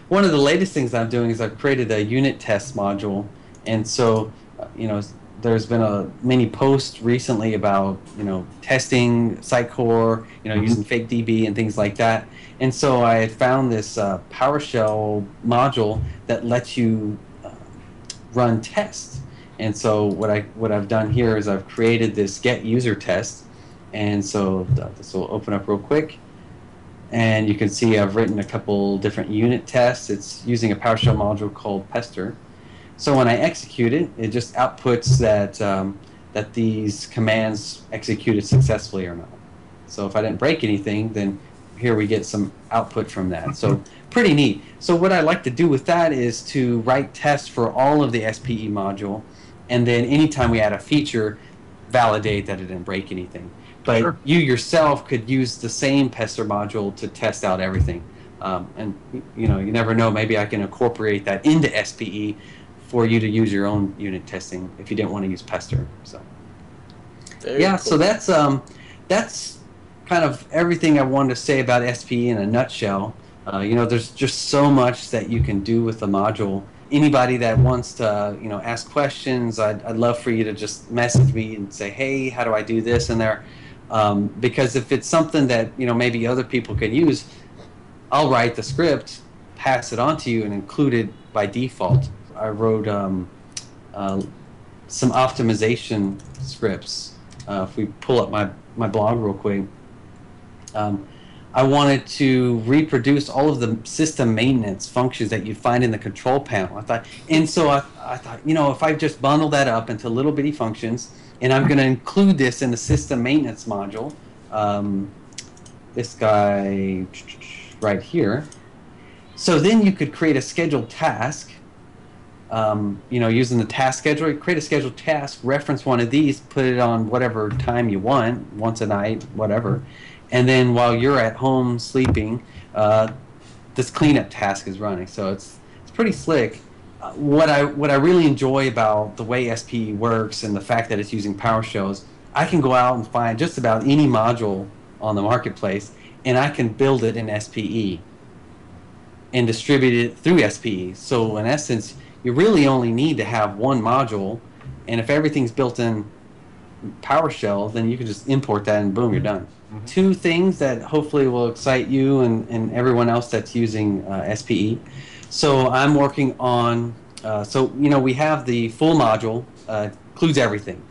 One of the latest things I'm doing is I've created a unit test module, and so you know, there's been many posts recently about, you know, testing Sitecore, you know, using fake DB and things like that. And so I had found this PowerShell module that lets you run tests. And so what I've done here is I've created this get user test. And so this will open up real quick. And you can see I've written a couple different unit tests. It's using a PowerShell module called Pester. So when I execute it, it just outputs that these commands executed successfully or not. So if I didn't break anything, then here we get some output from that. So pretty neat. So what I like to do with that is to write tests for all of the SPE module, and then anytime we add a feature, validate that it didn't break anything. But you yourself could use the same Pester module to test out everything. And you know, you never know, maybe I can incorporate that into SPE for you to use your own unit testing if you didn't want to use Pester. So yeah, cool. So that's kind of everything I wanted to say about SPE in a nutshell. You know, there's just so much that you can do with the module. Anybody that wants to, you know, ask questions, I'd love for you to just message me and say, hey, how do I do this in there? Because if it's something that, you know, maybe other people could use, I'll write the script, pass it on to you, and include it by default. I wrote some optimization scripts. If we pull up my blog real quick, I wanted to reproduce all of the system maintenance functions that you find in the control panel. I thought, you know, if I just bundle that up into little bitty functions, and I'm going to include this in the system maintenance module, this guy right here. So then you could create a scheduled task, using the task scheduler, create a scheduled task, reference one of these, put it on whatever time you want, once a night, whatever, and then while you're at home sleeping, this cleanup task is running. So it's pretty slick. What I really enjoy about the way SPE works and the fact that it's using PowerShell is I can go out and find just about any module on the marketplace, and I can build it in SPE and distribute it through SPE. So in essence, you really only need to have one module, and if everything's built in PowerShell, then you can just import that and boom, you're done. Two things that hopefully will excite you and everyone else that's using SPE. So I'm working on, we have the full module, includes everything.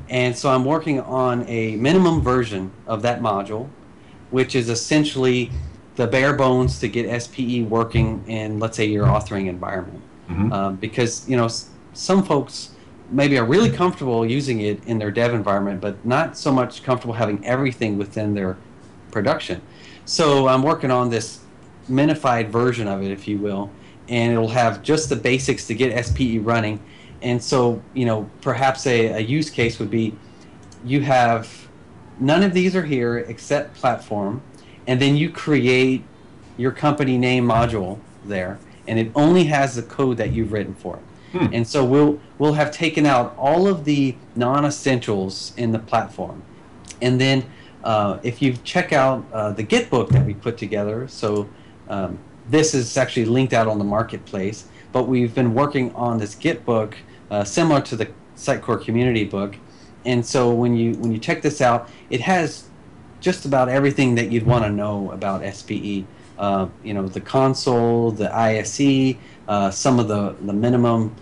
And so I'm working on a minimum version of that module, which is essentially the bare bones to get SPE working in, let's say, your authoring environment. Because some folks maybe are really comfortable using it in their dev environment, but not so much comfortable having everything within their production. So I'm working on this minified version of it, if you will, and it'll have just the basics to get SPE running. And so perhaps a use case would be you have none of these are here except platform, and then you create your company name module there, and it only has the code that you've written for it. And so we'll have taken out all of the non-essentials in the platform. And then if you check out the Git book that we put together, so this is actually linked out on the marketplace, but we've been working on this Git book similar to the Sitecore community book. And so when you check this out, it has just about everything that you'd want to know about SPE. The console, the ISE, some of the minimum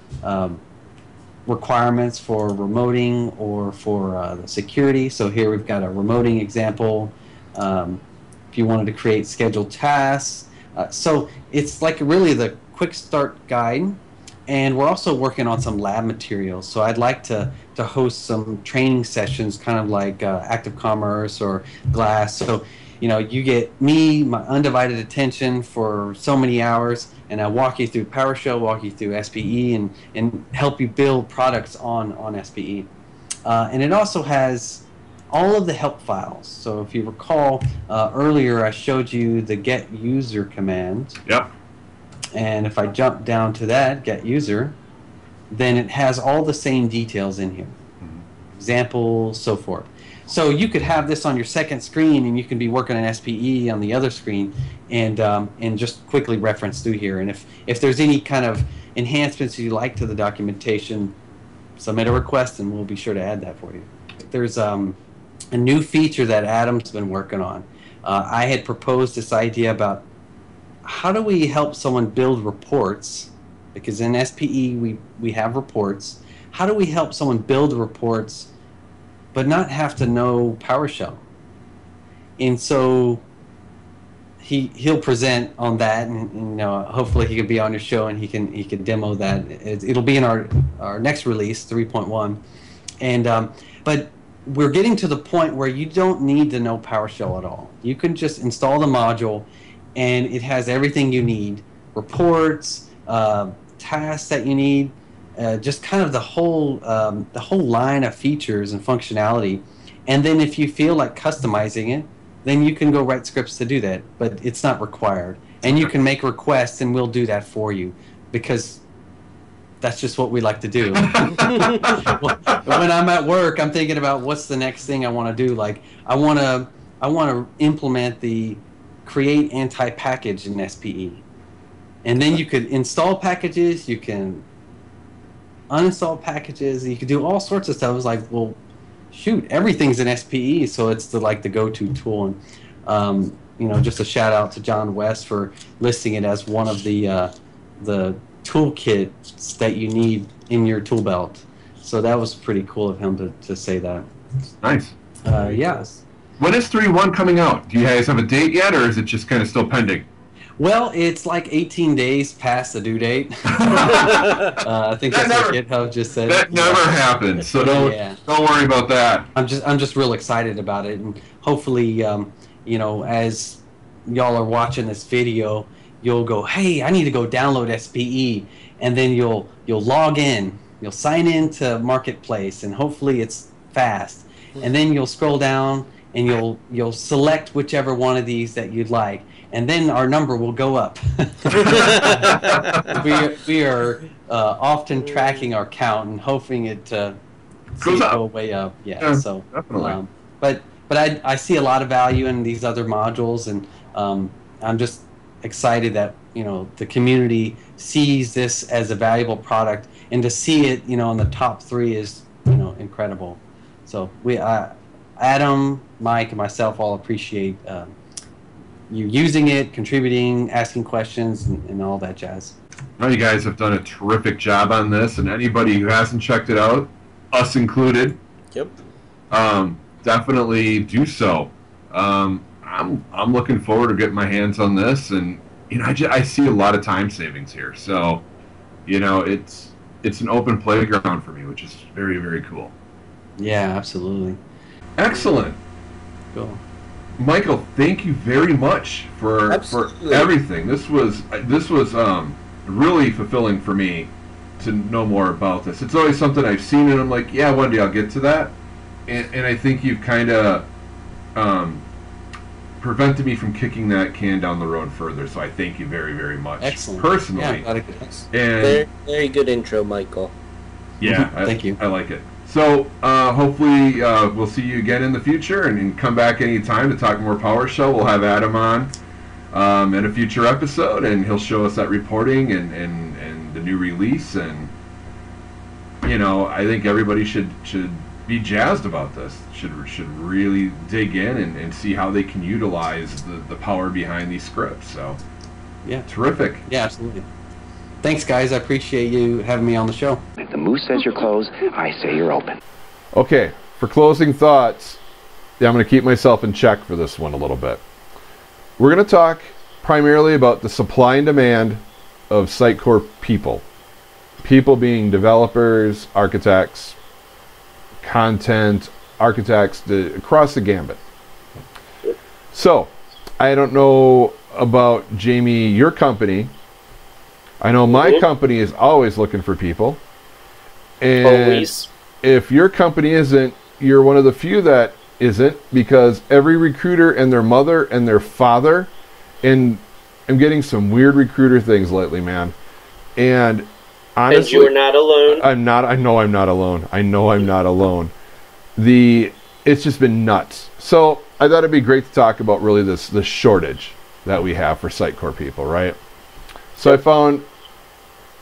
requirements for remoting or for the security. So here we've got a remoting example. If you wanted to create scheduled tasks. So it's like really the quick start guide. And we're also working on some lab materials. So I'd like to host some training sessions, kind of like Active Commerce or Glass. So you get me, my undivided attention for so many hours, and I walk you through PowerShell, walk you through SPE, and help you build products on SPE. And it also has all of the help files. So if you recall, earlier I showed you the get user command. Yep. And if I jump down to that, get user, then it has all the same details in here. Examples, so forth. So you could have this on your second screen, and you can be working on SPE on the other screen, and just quickly reference through here. And if there's any kind of enhancements you like to the documentation, submit a request, and we'll be sure to add that for you. There's a new feature that Adam's been working on. I had proposed this idea about how do we help someone build reports, because in SPE we have reports. How do we help someone build reports but not have to know PowerShell? And so he'll present on that, and hopefully he can be on your show and he can demo that. It'll be in our next release, 3.1. And but we're getting to the point where you don't need to know PowerShell at all. You can just install the module, and it has everything you need: reports, tasks that you need, just kind of the whole line of features and functionality. And then if you feel like customizing it, then you can go write scripts to do that, but it's not required. And you can make requests, and we'll do that for you, because that's just what we like to do. When I'm at work, I'm thinking about what's the next thing I want to do. Like I want to implement the create anti-package in SPE, and then you could install packages, you can uninstall packages, you could do all sorts of stuff. It was like, well, shoot, everything's in SPE, so it's the go-to tool. And just a shout out to John West for listing it as one of the toolkits that you need in your tool belt. So that was pretty cool of him to say that. Nice. Yes. When is 3.1 coming out? Do you guys have a date yet, or is it just kind of still pending? Well, it's like 18 days past the due date. I think that's what GitHub just said. That never happens, so don't worry about that. I'm just real excited about it, and hopefully, as y'all are watching this video, you'll go, hey, I need to go download SPE, and then you'll log in. You'll sign in to Marketplace, and hopefully it's fast. And then you'll scroll down, and you'll select whichever one of these that you'd like, and then our number will go up. we are often tracking our count and hoping it to go way up. Yeah, so definitely. But I see a lot of value in these other modules, and I'm just excited that the community sees this as a valuable product, and to see it in the top 3 is incredible. So Adam, Mike, and myself all appreciate you using it, contributing, asking questions, and all that jazz. Well, you guys have done a terrific job on this, and anybody who hasn't checked it out, us included, definitely do so. I'm looking forward to getting my hands on this, and I see a lot of time savings here. So, it's an open playground for me, which is very, very cool. Yeah, absolutely. Excellent. Cool. Michael, thank you very much for everything. This was really fulfilling for me to know more about this. It's always something I've seen, and I'm like, yeah, one day I'll get to that. And I think you've kind of prevented me from kicking that can down the road further. So I thank you very, very much. Excellent. Personally. Yeah, and very, very good intro, Michael. Yeah, thank you. I like it. So hopefully we'll see you again in the future, and come back anytime to talk more PowerShell. We'll have Adam on in a future episode, and he'll show us that reporting and the new release. And I think everybody should be jazzed about this. Should really dig in and see how they can utilize the power behind these scripts. So yeah, terrific. Yeah, absolutely. Thanks, guys. I appreciate you having me on the show. If the moose says you're closed, I say you're open. Okay, for closing thoughts, I'm going to keep myself in check for this one a little bit. We're going to talk primarily about the supply and demand of Sitecore people. People being developers, architects, content, architects, across the gambit. So, I don't know about, Jamie, your company. I know my company is always looking for people. And always. If your company isn't, you're one of the few that isn't, because every recruiter and their mother and their father, and I'm getting some weird recruiter things lately, man. And honestly, and you're not alone. I'm not. I know I'm not alone. I know I'm not alone. It's just been nuts. So I thought it'd be great to talk about really this shortage that we have for Sitecore people, right? So I found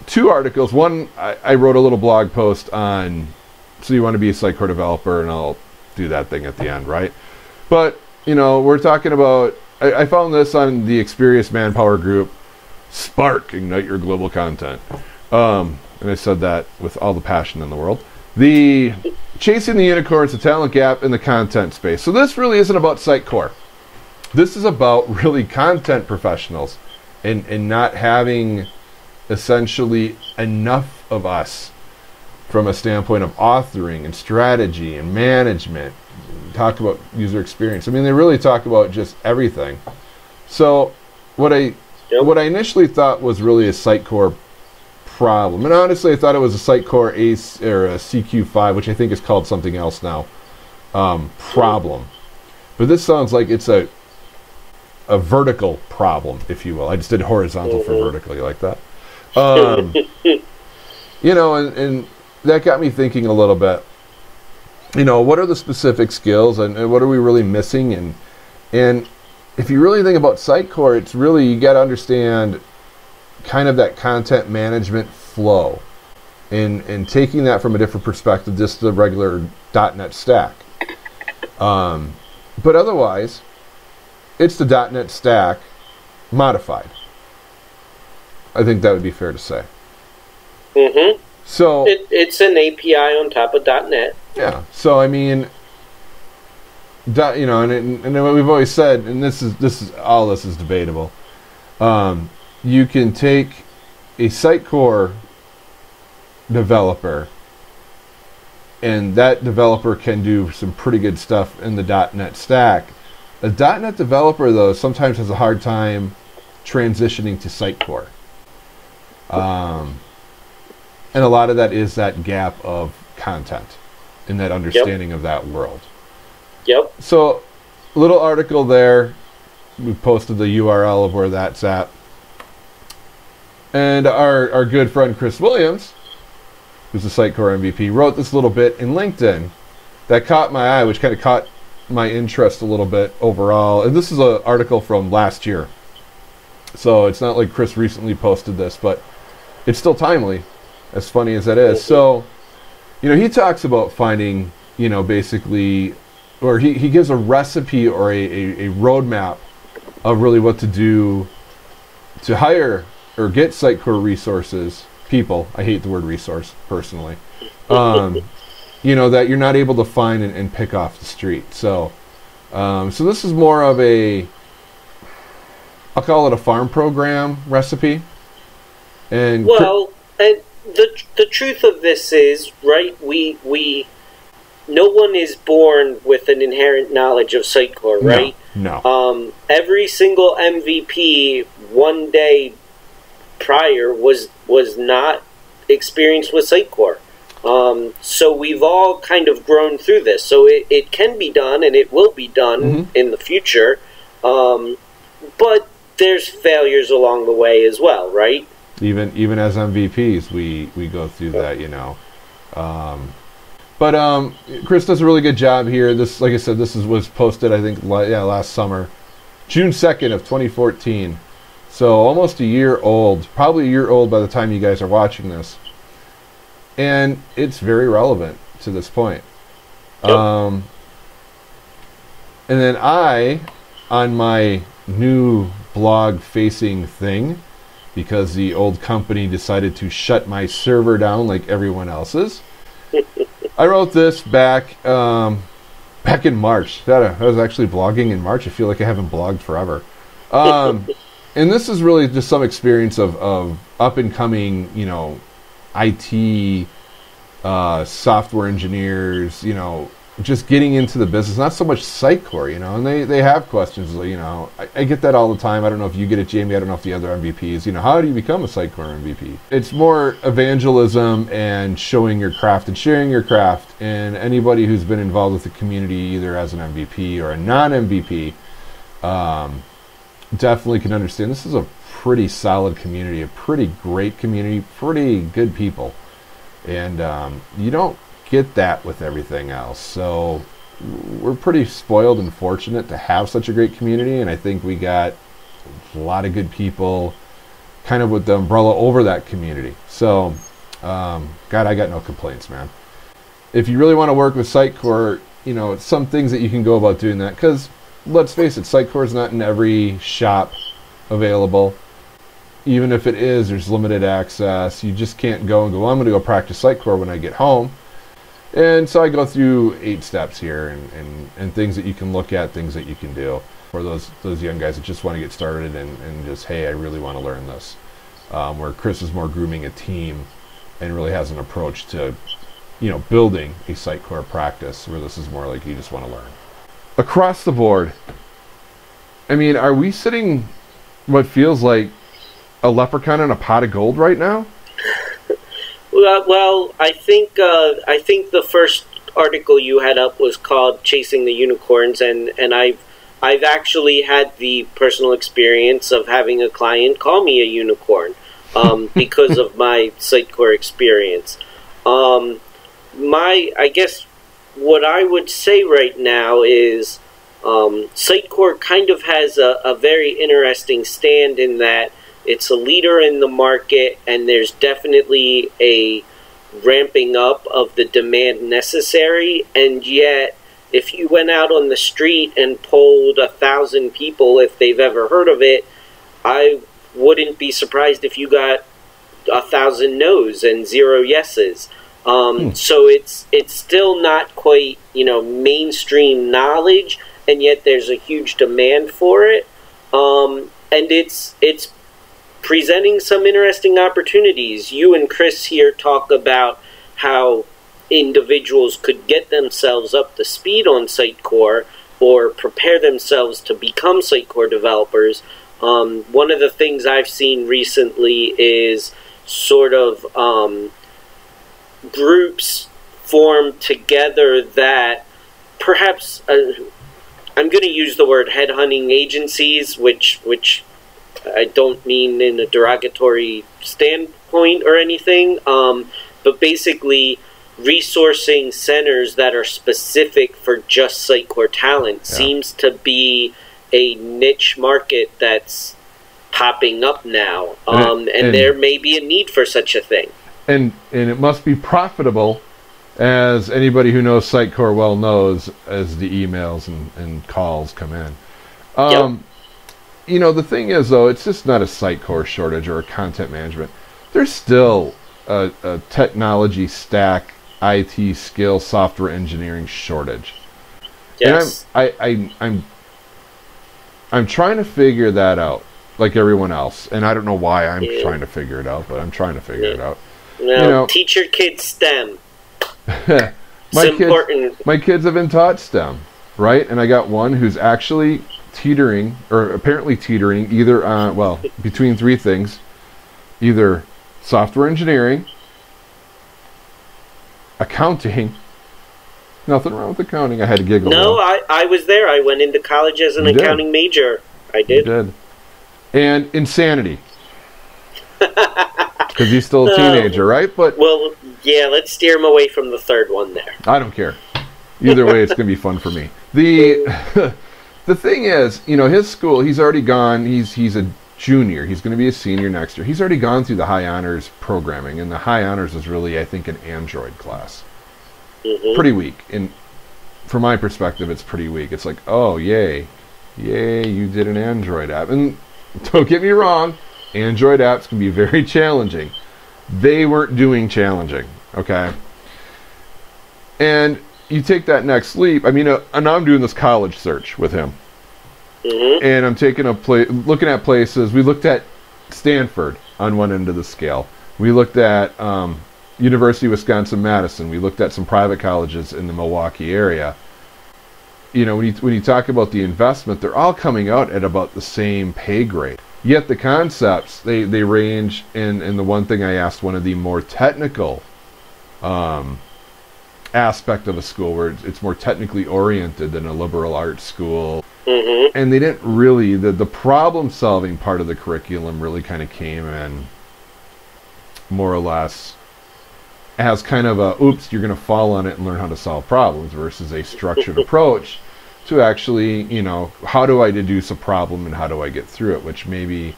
2 articles. One, I wrote a little blog post on, so you want to be a Sitecore developer, and I'll do that thing at the end, right? But, we're talking about, I found this on the Experienced Manpower group, Spark, Ignite Your Global Content. And I said that with all the passion in the world. The Chasing the Unicorns, the talent gap in the content space. So this really isn't about Sitecore. This is about really content professionals and not having essentially enough of us from a standpoint of authoring and strategy and management. Talk about user experience. I mean, they really talk about just everything. So what I initially thought was really a Sitecore problem, and honestly I thought it was a Sitecore ACE or a CQ5, which I think is called something else now, problem. But this sounds like it's a vertical problem, if you will. I just did horizontal for vertical. You like that? And that got me thinking a little bit. What are the specific skills, and what are we really missing? And if you really think about Sitecore, it's really, you got to understand kind of that content management flow, and taking that from a different perspective, just the regular .NET stack. But otherwise, it's the .NET stack modified. I think that would be fair to say. Mm-hmm. So it's an API on top of .NET. Yeah. So I mean, and what we've always said, and this is all this is debatable. You can take a Sitecore developer, and that developer can do some pretty good stuff in the .NET stack. A .NET developer, though, sometimes has a hard time transitioning to Sitecore. And a lot of that is that gap of content and that understanding of that world. Yep. So, little article there. We posted the URL of where that's at. And our good friend Chris Williams, who's a Sitecore MVP, wrote this little bit in LinkedIn that caught my eye, which kind of caught my interest a little bit overall. And this is an article from last year. So it's not like Chris recently posted this, but it's still timely, as funny as that is. So, he talks about finding, basically, or he gives a recipe or a roadmap of really what to do to hire or get Sitecore resources, people. I hate the word resource, personally. That you're not able to find and pick off the street. So, so this is more of I'll call it a farm program recipe. And and the truth of this is, right, no one is born with an inherent knowledge of Sitecore, right? No. Every single MVP one day prior was not experienced with Sitecore. So we've all kind of grown through this. So it can be done, and it will be done in the future. But there's failures along the way as well, right? Even as MVPs, we go through that, But Chris does a really good job here. This, like I said, was posted, I think, last summer, June 2nd of 2014. So almost a year old, probably a year old by the time you guys are watching this. And it's very relevant to this point. Yep. And then on my new blog-facing thing, because the old company decided to shut my server down like everyone else's, I wrote this back in March. I was actually blogging in March. I feel like I haven't blogged forever. And this is really just some experience of up-and-coming, IT software engineers, just getting into the business. Not so much Sitecore, and they have questions. I get that all the time. I don't know if you get it, Jamie. I don't know if the other MVPs. How do you become a Sitecore MVP? It's more evangelism and showing your craft and sharing your craft. And anybody who's been involved with the community, either as an MVP or a non-MVP, definitely can understand. This is a pretty solid community, a pretty great community, pretty good people. And you don't get that with everything else. So we're pretty spoiled and fortunate to have such a great community, and I think we got a lot of good people kind of with the umbrella over that community. So God, I got no complaints, man. If you really want to work with Sitecore, some things that you can go about doing that, because let's face it, Sitecore is not in every shop available. Even if it is, there's limited access. You just can't go and go, well, I'm going to go practice Sitecore when I get home. And so I go through 8 steps here and things that you can look at, things that you can do for those young guys that just want to get started and just, hey, I really want to learn this. Where Chris is more grooming a team and really has an approach to, building a Sitecore practice, where this is more like you just want to learn. Across the board, I mean, are we sitting what feels like a leprechaun in a pot of gold right now? Well, I think the first article you had up was called "Chasing the Unicorns," and I've actually had the personal experience of having a client call me a unicorn because of my Sitecore experience. I guess what I would say right now is Sitecore kind of has a very interesting stand in that it's a leader in the market, and there's definitely a ramping up of the demand necessary. And yet, if you went out on the street and polled 1,000 people if they've ever heard of it, I wouldn't be surprised if you got 1,000 no's and 0 yeses. So it's still not quite, mainstream knowledge, and yet there's a huge demand for it. And it's presenting some interesting opportunities. You and Chris here talk about how individuals could get themselves up to speed on Sitecore or prepare themselves to become Sitecore developers. One of the things I've seen recently is sort of groups form together that perhaps I'm going to use the word headhunting agencies, which I don't mean in a derogatory standpoint or anything, but basically resourcing centers that are specific for just Sitecore talent seems to be a niche market that's popping up now, and there may be a need for such a thing. And it must be profitable, as anybody who knows Sitecore well knows, as the emails and calls come in. You know, the thing is, though, it's just not a Sitecore shortage or a content management. There's still a technology stack, IT skill, software engineering shortage. Yes. And I'm trying to figure that out, like everyone else. And I don't know why I'm trying to figure it out, but I'm trying to figure it out. Well, you know, teach your kids STEM. My kids have been taught STEM, right? And I got one who's actually teetering, or apparently teetering, either well, between three things: either software engineering, accounting. Nothing wrong with accounting. I had to giggle. No, I was there. I went into college as an accounting major. I did. You did. And insanity. Because he's still a teenager, right? But well, yeah, let's steer him away from the third one there. I don't care. Either way, it's going to be fun for me. The thing is, you know, his school, he's already gone. He's a junior. He's going to be a senior next year. He's already gone through the high honors programming, and the high honors is really, I think, an Android class. Pretty weak. And from my perspective, it's pretty weak. It's like, oh, yay, you did an Android app. And don't get me wrong, Android apps can be very challenging. They weren't doing challenging, okay? And you take that next leap. I mean, and I'm doing this college search with him. And I'm taking looking at places. We looked at Stanford on one end of the scale. We looked at University of Wisconsin-Madison. We looked at some private colleges in the Milwaukee area. You know, when you talk about the investment, they're all coming out at about the same pay grade. Yet the concepts, they range in the one thing I asked, one of the more technical aspect of a school where it's more technically oriented than a liberal arts school. And they didn't really, the problem-solving part of the curriculum really kind of came in more or less as kind of a, oops, you're going to fall on it and learn how to solve problems, versus a structured approach to actually, you know, how do I deduce a problem and how do I get through it, which maybe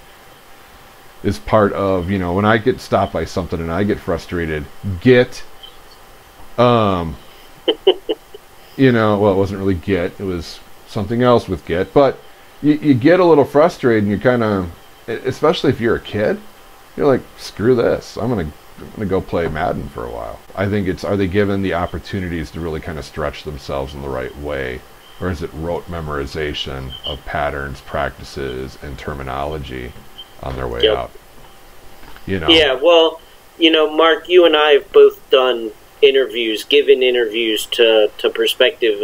is part of, you know, when I get stopped by something and I get frustrated, you know, well, it wasn't really it was something else with but you get a little frustrated and you're kind of, especially if you're a kid, you're like, screw this, I'm gonna go play Madden for a while. I think it's, are they given the opportunities to really kind of stretch themselves in the right way, or is it rote memorization of patterns, practices, and terminology on their way out? You know. Yeah, well, you know, Mark, you and I have both done interviews, given interviews to prospective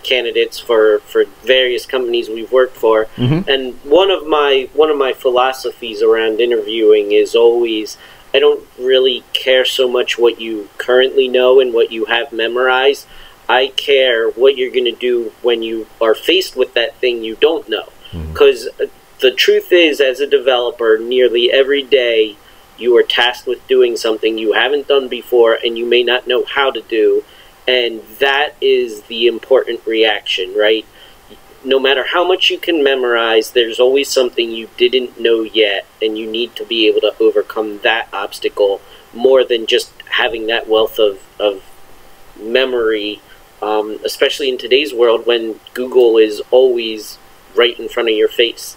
candidates for various companies we've worked for, and one of my philosophies around interviewing is always, I don't really care so much what you currently know and what you have memorized. I care what you're going to do when you are faced with that thing you don't know. Because the truth is, as a developer, nearly every day you are tasked with doing something you haven't done before and you may not know how to do. And that is the important reaction, right? No matter how much you can memorize, there's always something you didn't know yet, and you need to be able to overcome that obstacle more than just having that wealth of memory, especially in today's world when Google is always right in front of your face.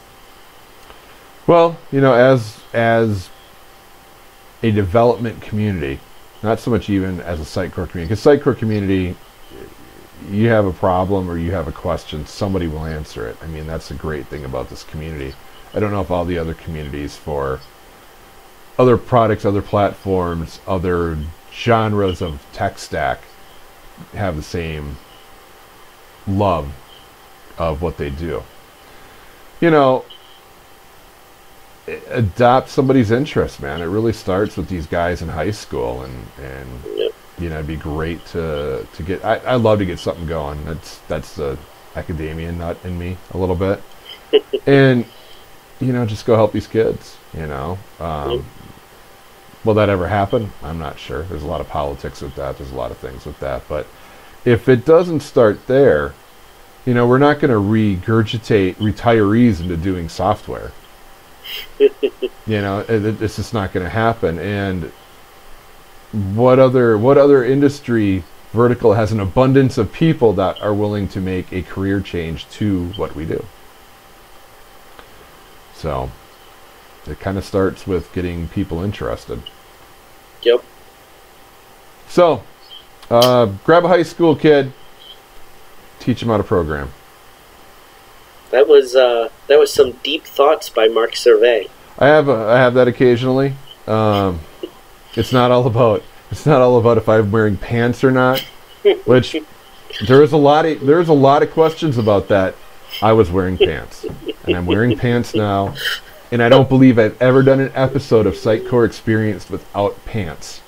Well, you know, as a development community, not so much even as a Sitecore community, because Sitecore community, you have a problem or you have a question, somebody will answer it. I mean, that's the great thing about this community. I don't know if all the other communities for other products, other platforms, other genres of tech stack have the same love of what they do. You know, adopt somebody's interest, man. It really starts with these guys in high school, and Yep. you know, it'd be great to get. I love to get something going. That's the academia nut in me a little bit, and you know, just go help these kids. You know, will that ever happen? I'm not sure. There's a lot of politics with that. There's a lot of things with that, but if it doesn't start there, you know, we're not going to regurgitate retirees into doing software. You know, it's just not going to happen. And what other industry vertical has an abundance of people that are willing to make a career change to what we do? So it kind of starts with getting people interested. Yep. So grab a high school kid, teach him how to program. That was some deep thoughts by Mark Servet. I have that occasionally. It's not all about if I'm wearing pants or not. Which there's a lot of questions about that. I was wearing pants, and I'm wearing pants now, and I don't believe I've ever done an episode of Sitecore Experienced without pants.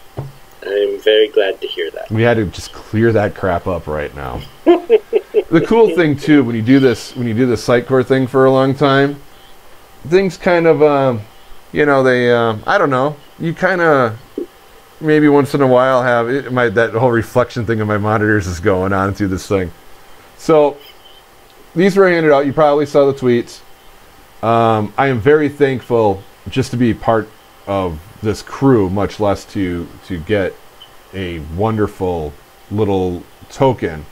I'm very glad to hear that. We had to just clear that crap up right now. The cool thing too, when you do this Sitecore thing for a long time, things kind of, you know, they, I don't know, you kind of maybe once in a while have that whole reflection thing of my monitors is going on through this thing. So these were handed out. You probably saw the tweets. I am very thankful just to be part of this crew, much less to get a wonderful little token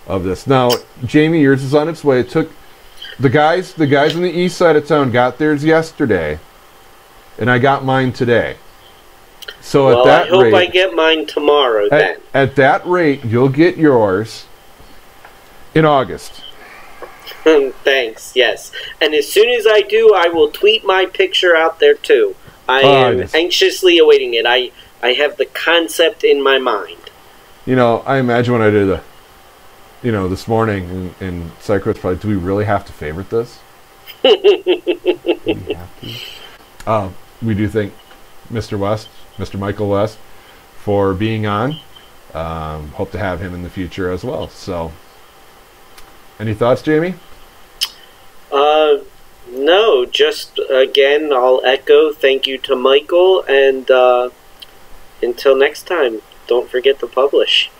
of this. Now, Jamie, yours is on its way. It took the guys on the east side of town got theirs yesterday, and I got mine today. So well, at that I hope rate, I get mine tomorrow. Then at that rate, you'll get yours in August. Thanks. Yes, and as soon as I do, I will tweet my picture out there too. I am anxiously awaiting it. I have the concept in my mind. You know, I imagine when I did this morning in Sitecore, probably, do we really have to favorite this? We have to. We do thank Mr. Michael West, for being on. Hope to have him in the future as well. So, any thoughts, Jamie? No, just again, I'll echo thank you to Michael, and until next time, don't forget to publish.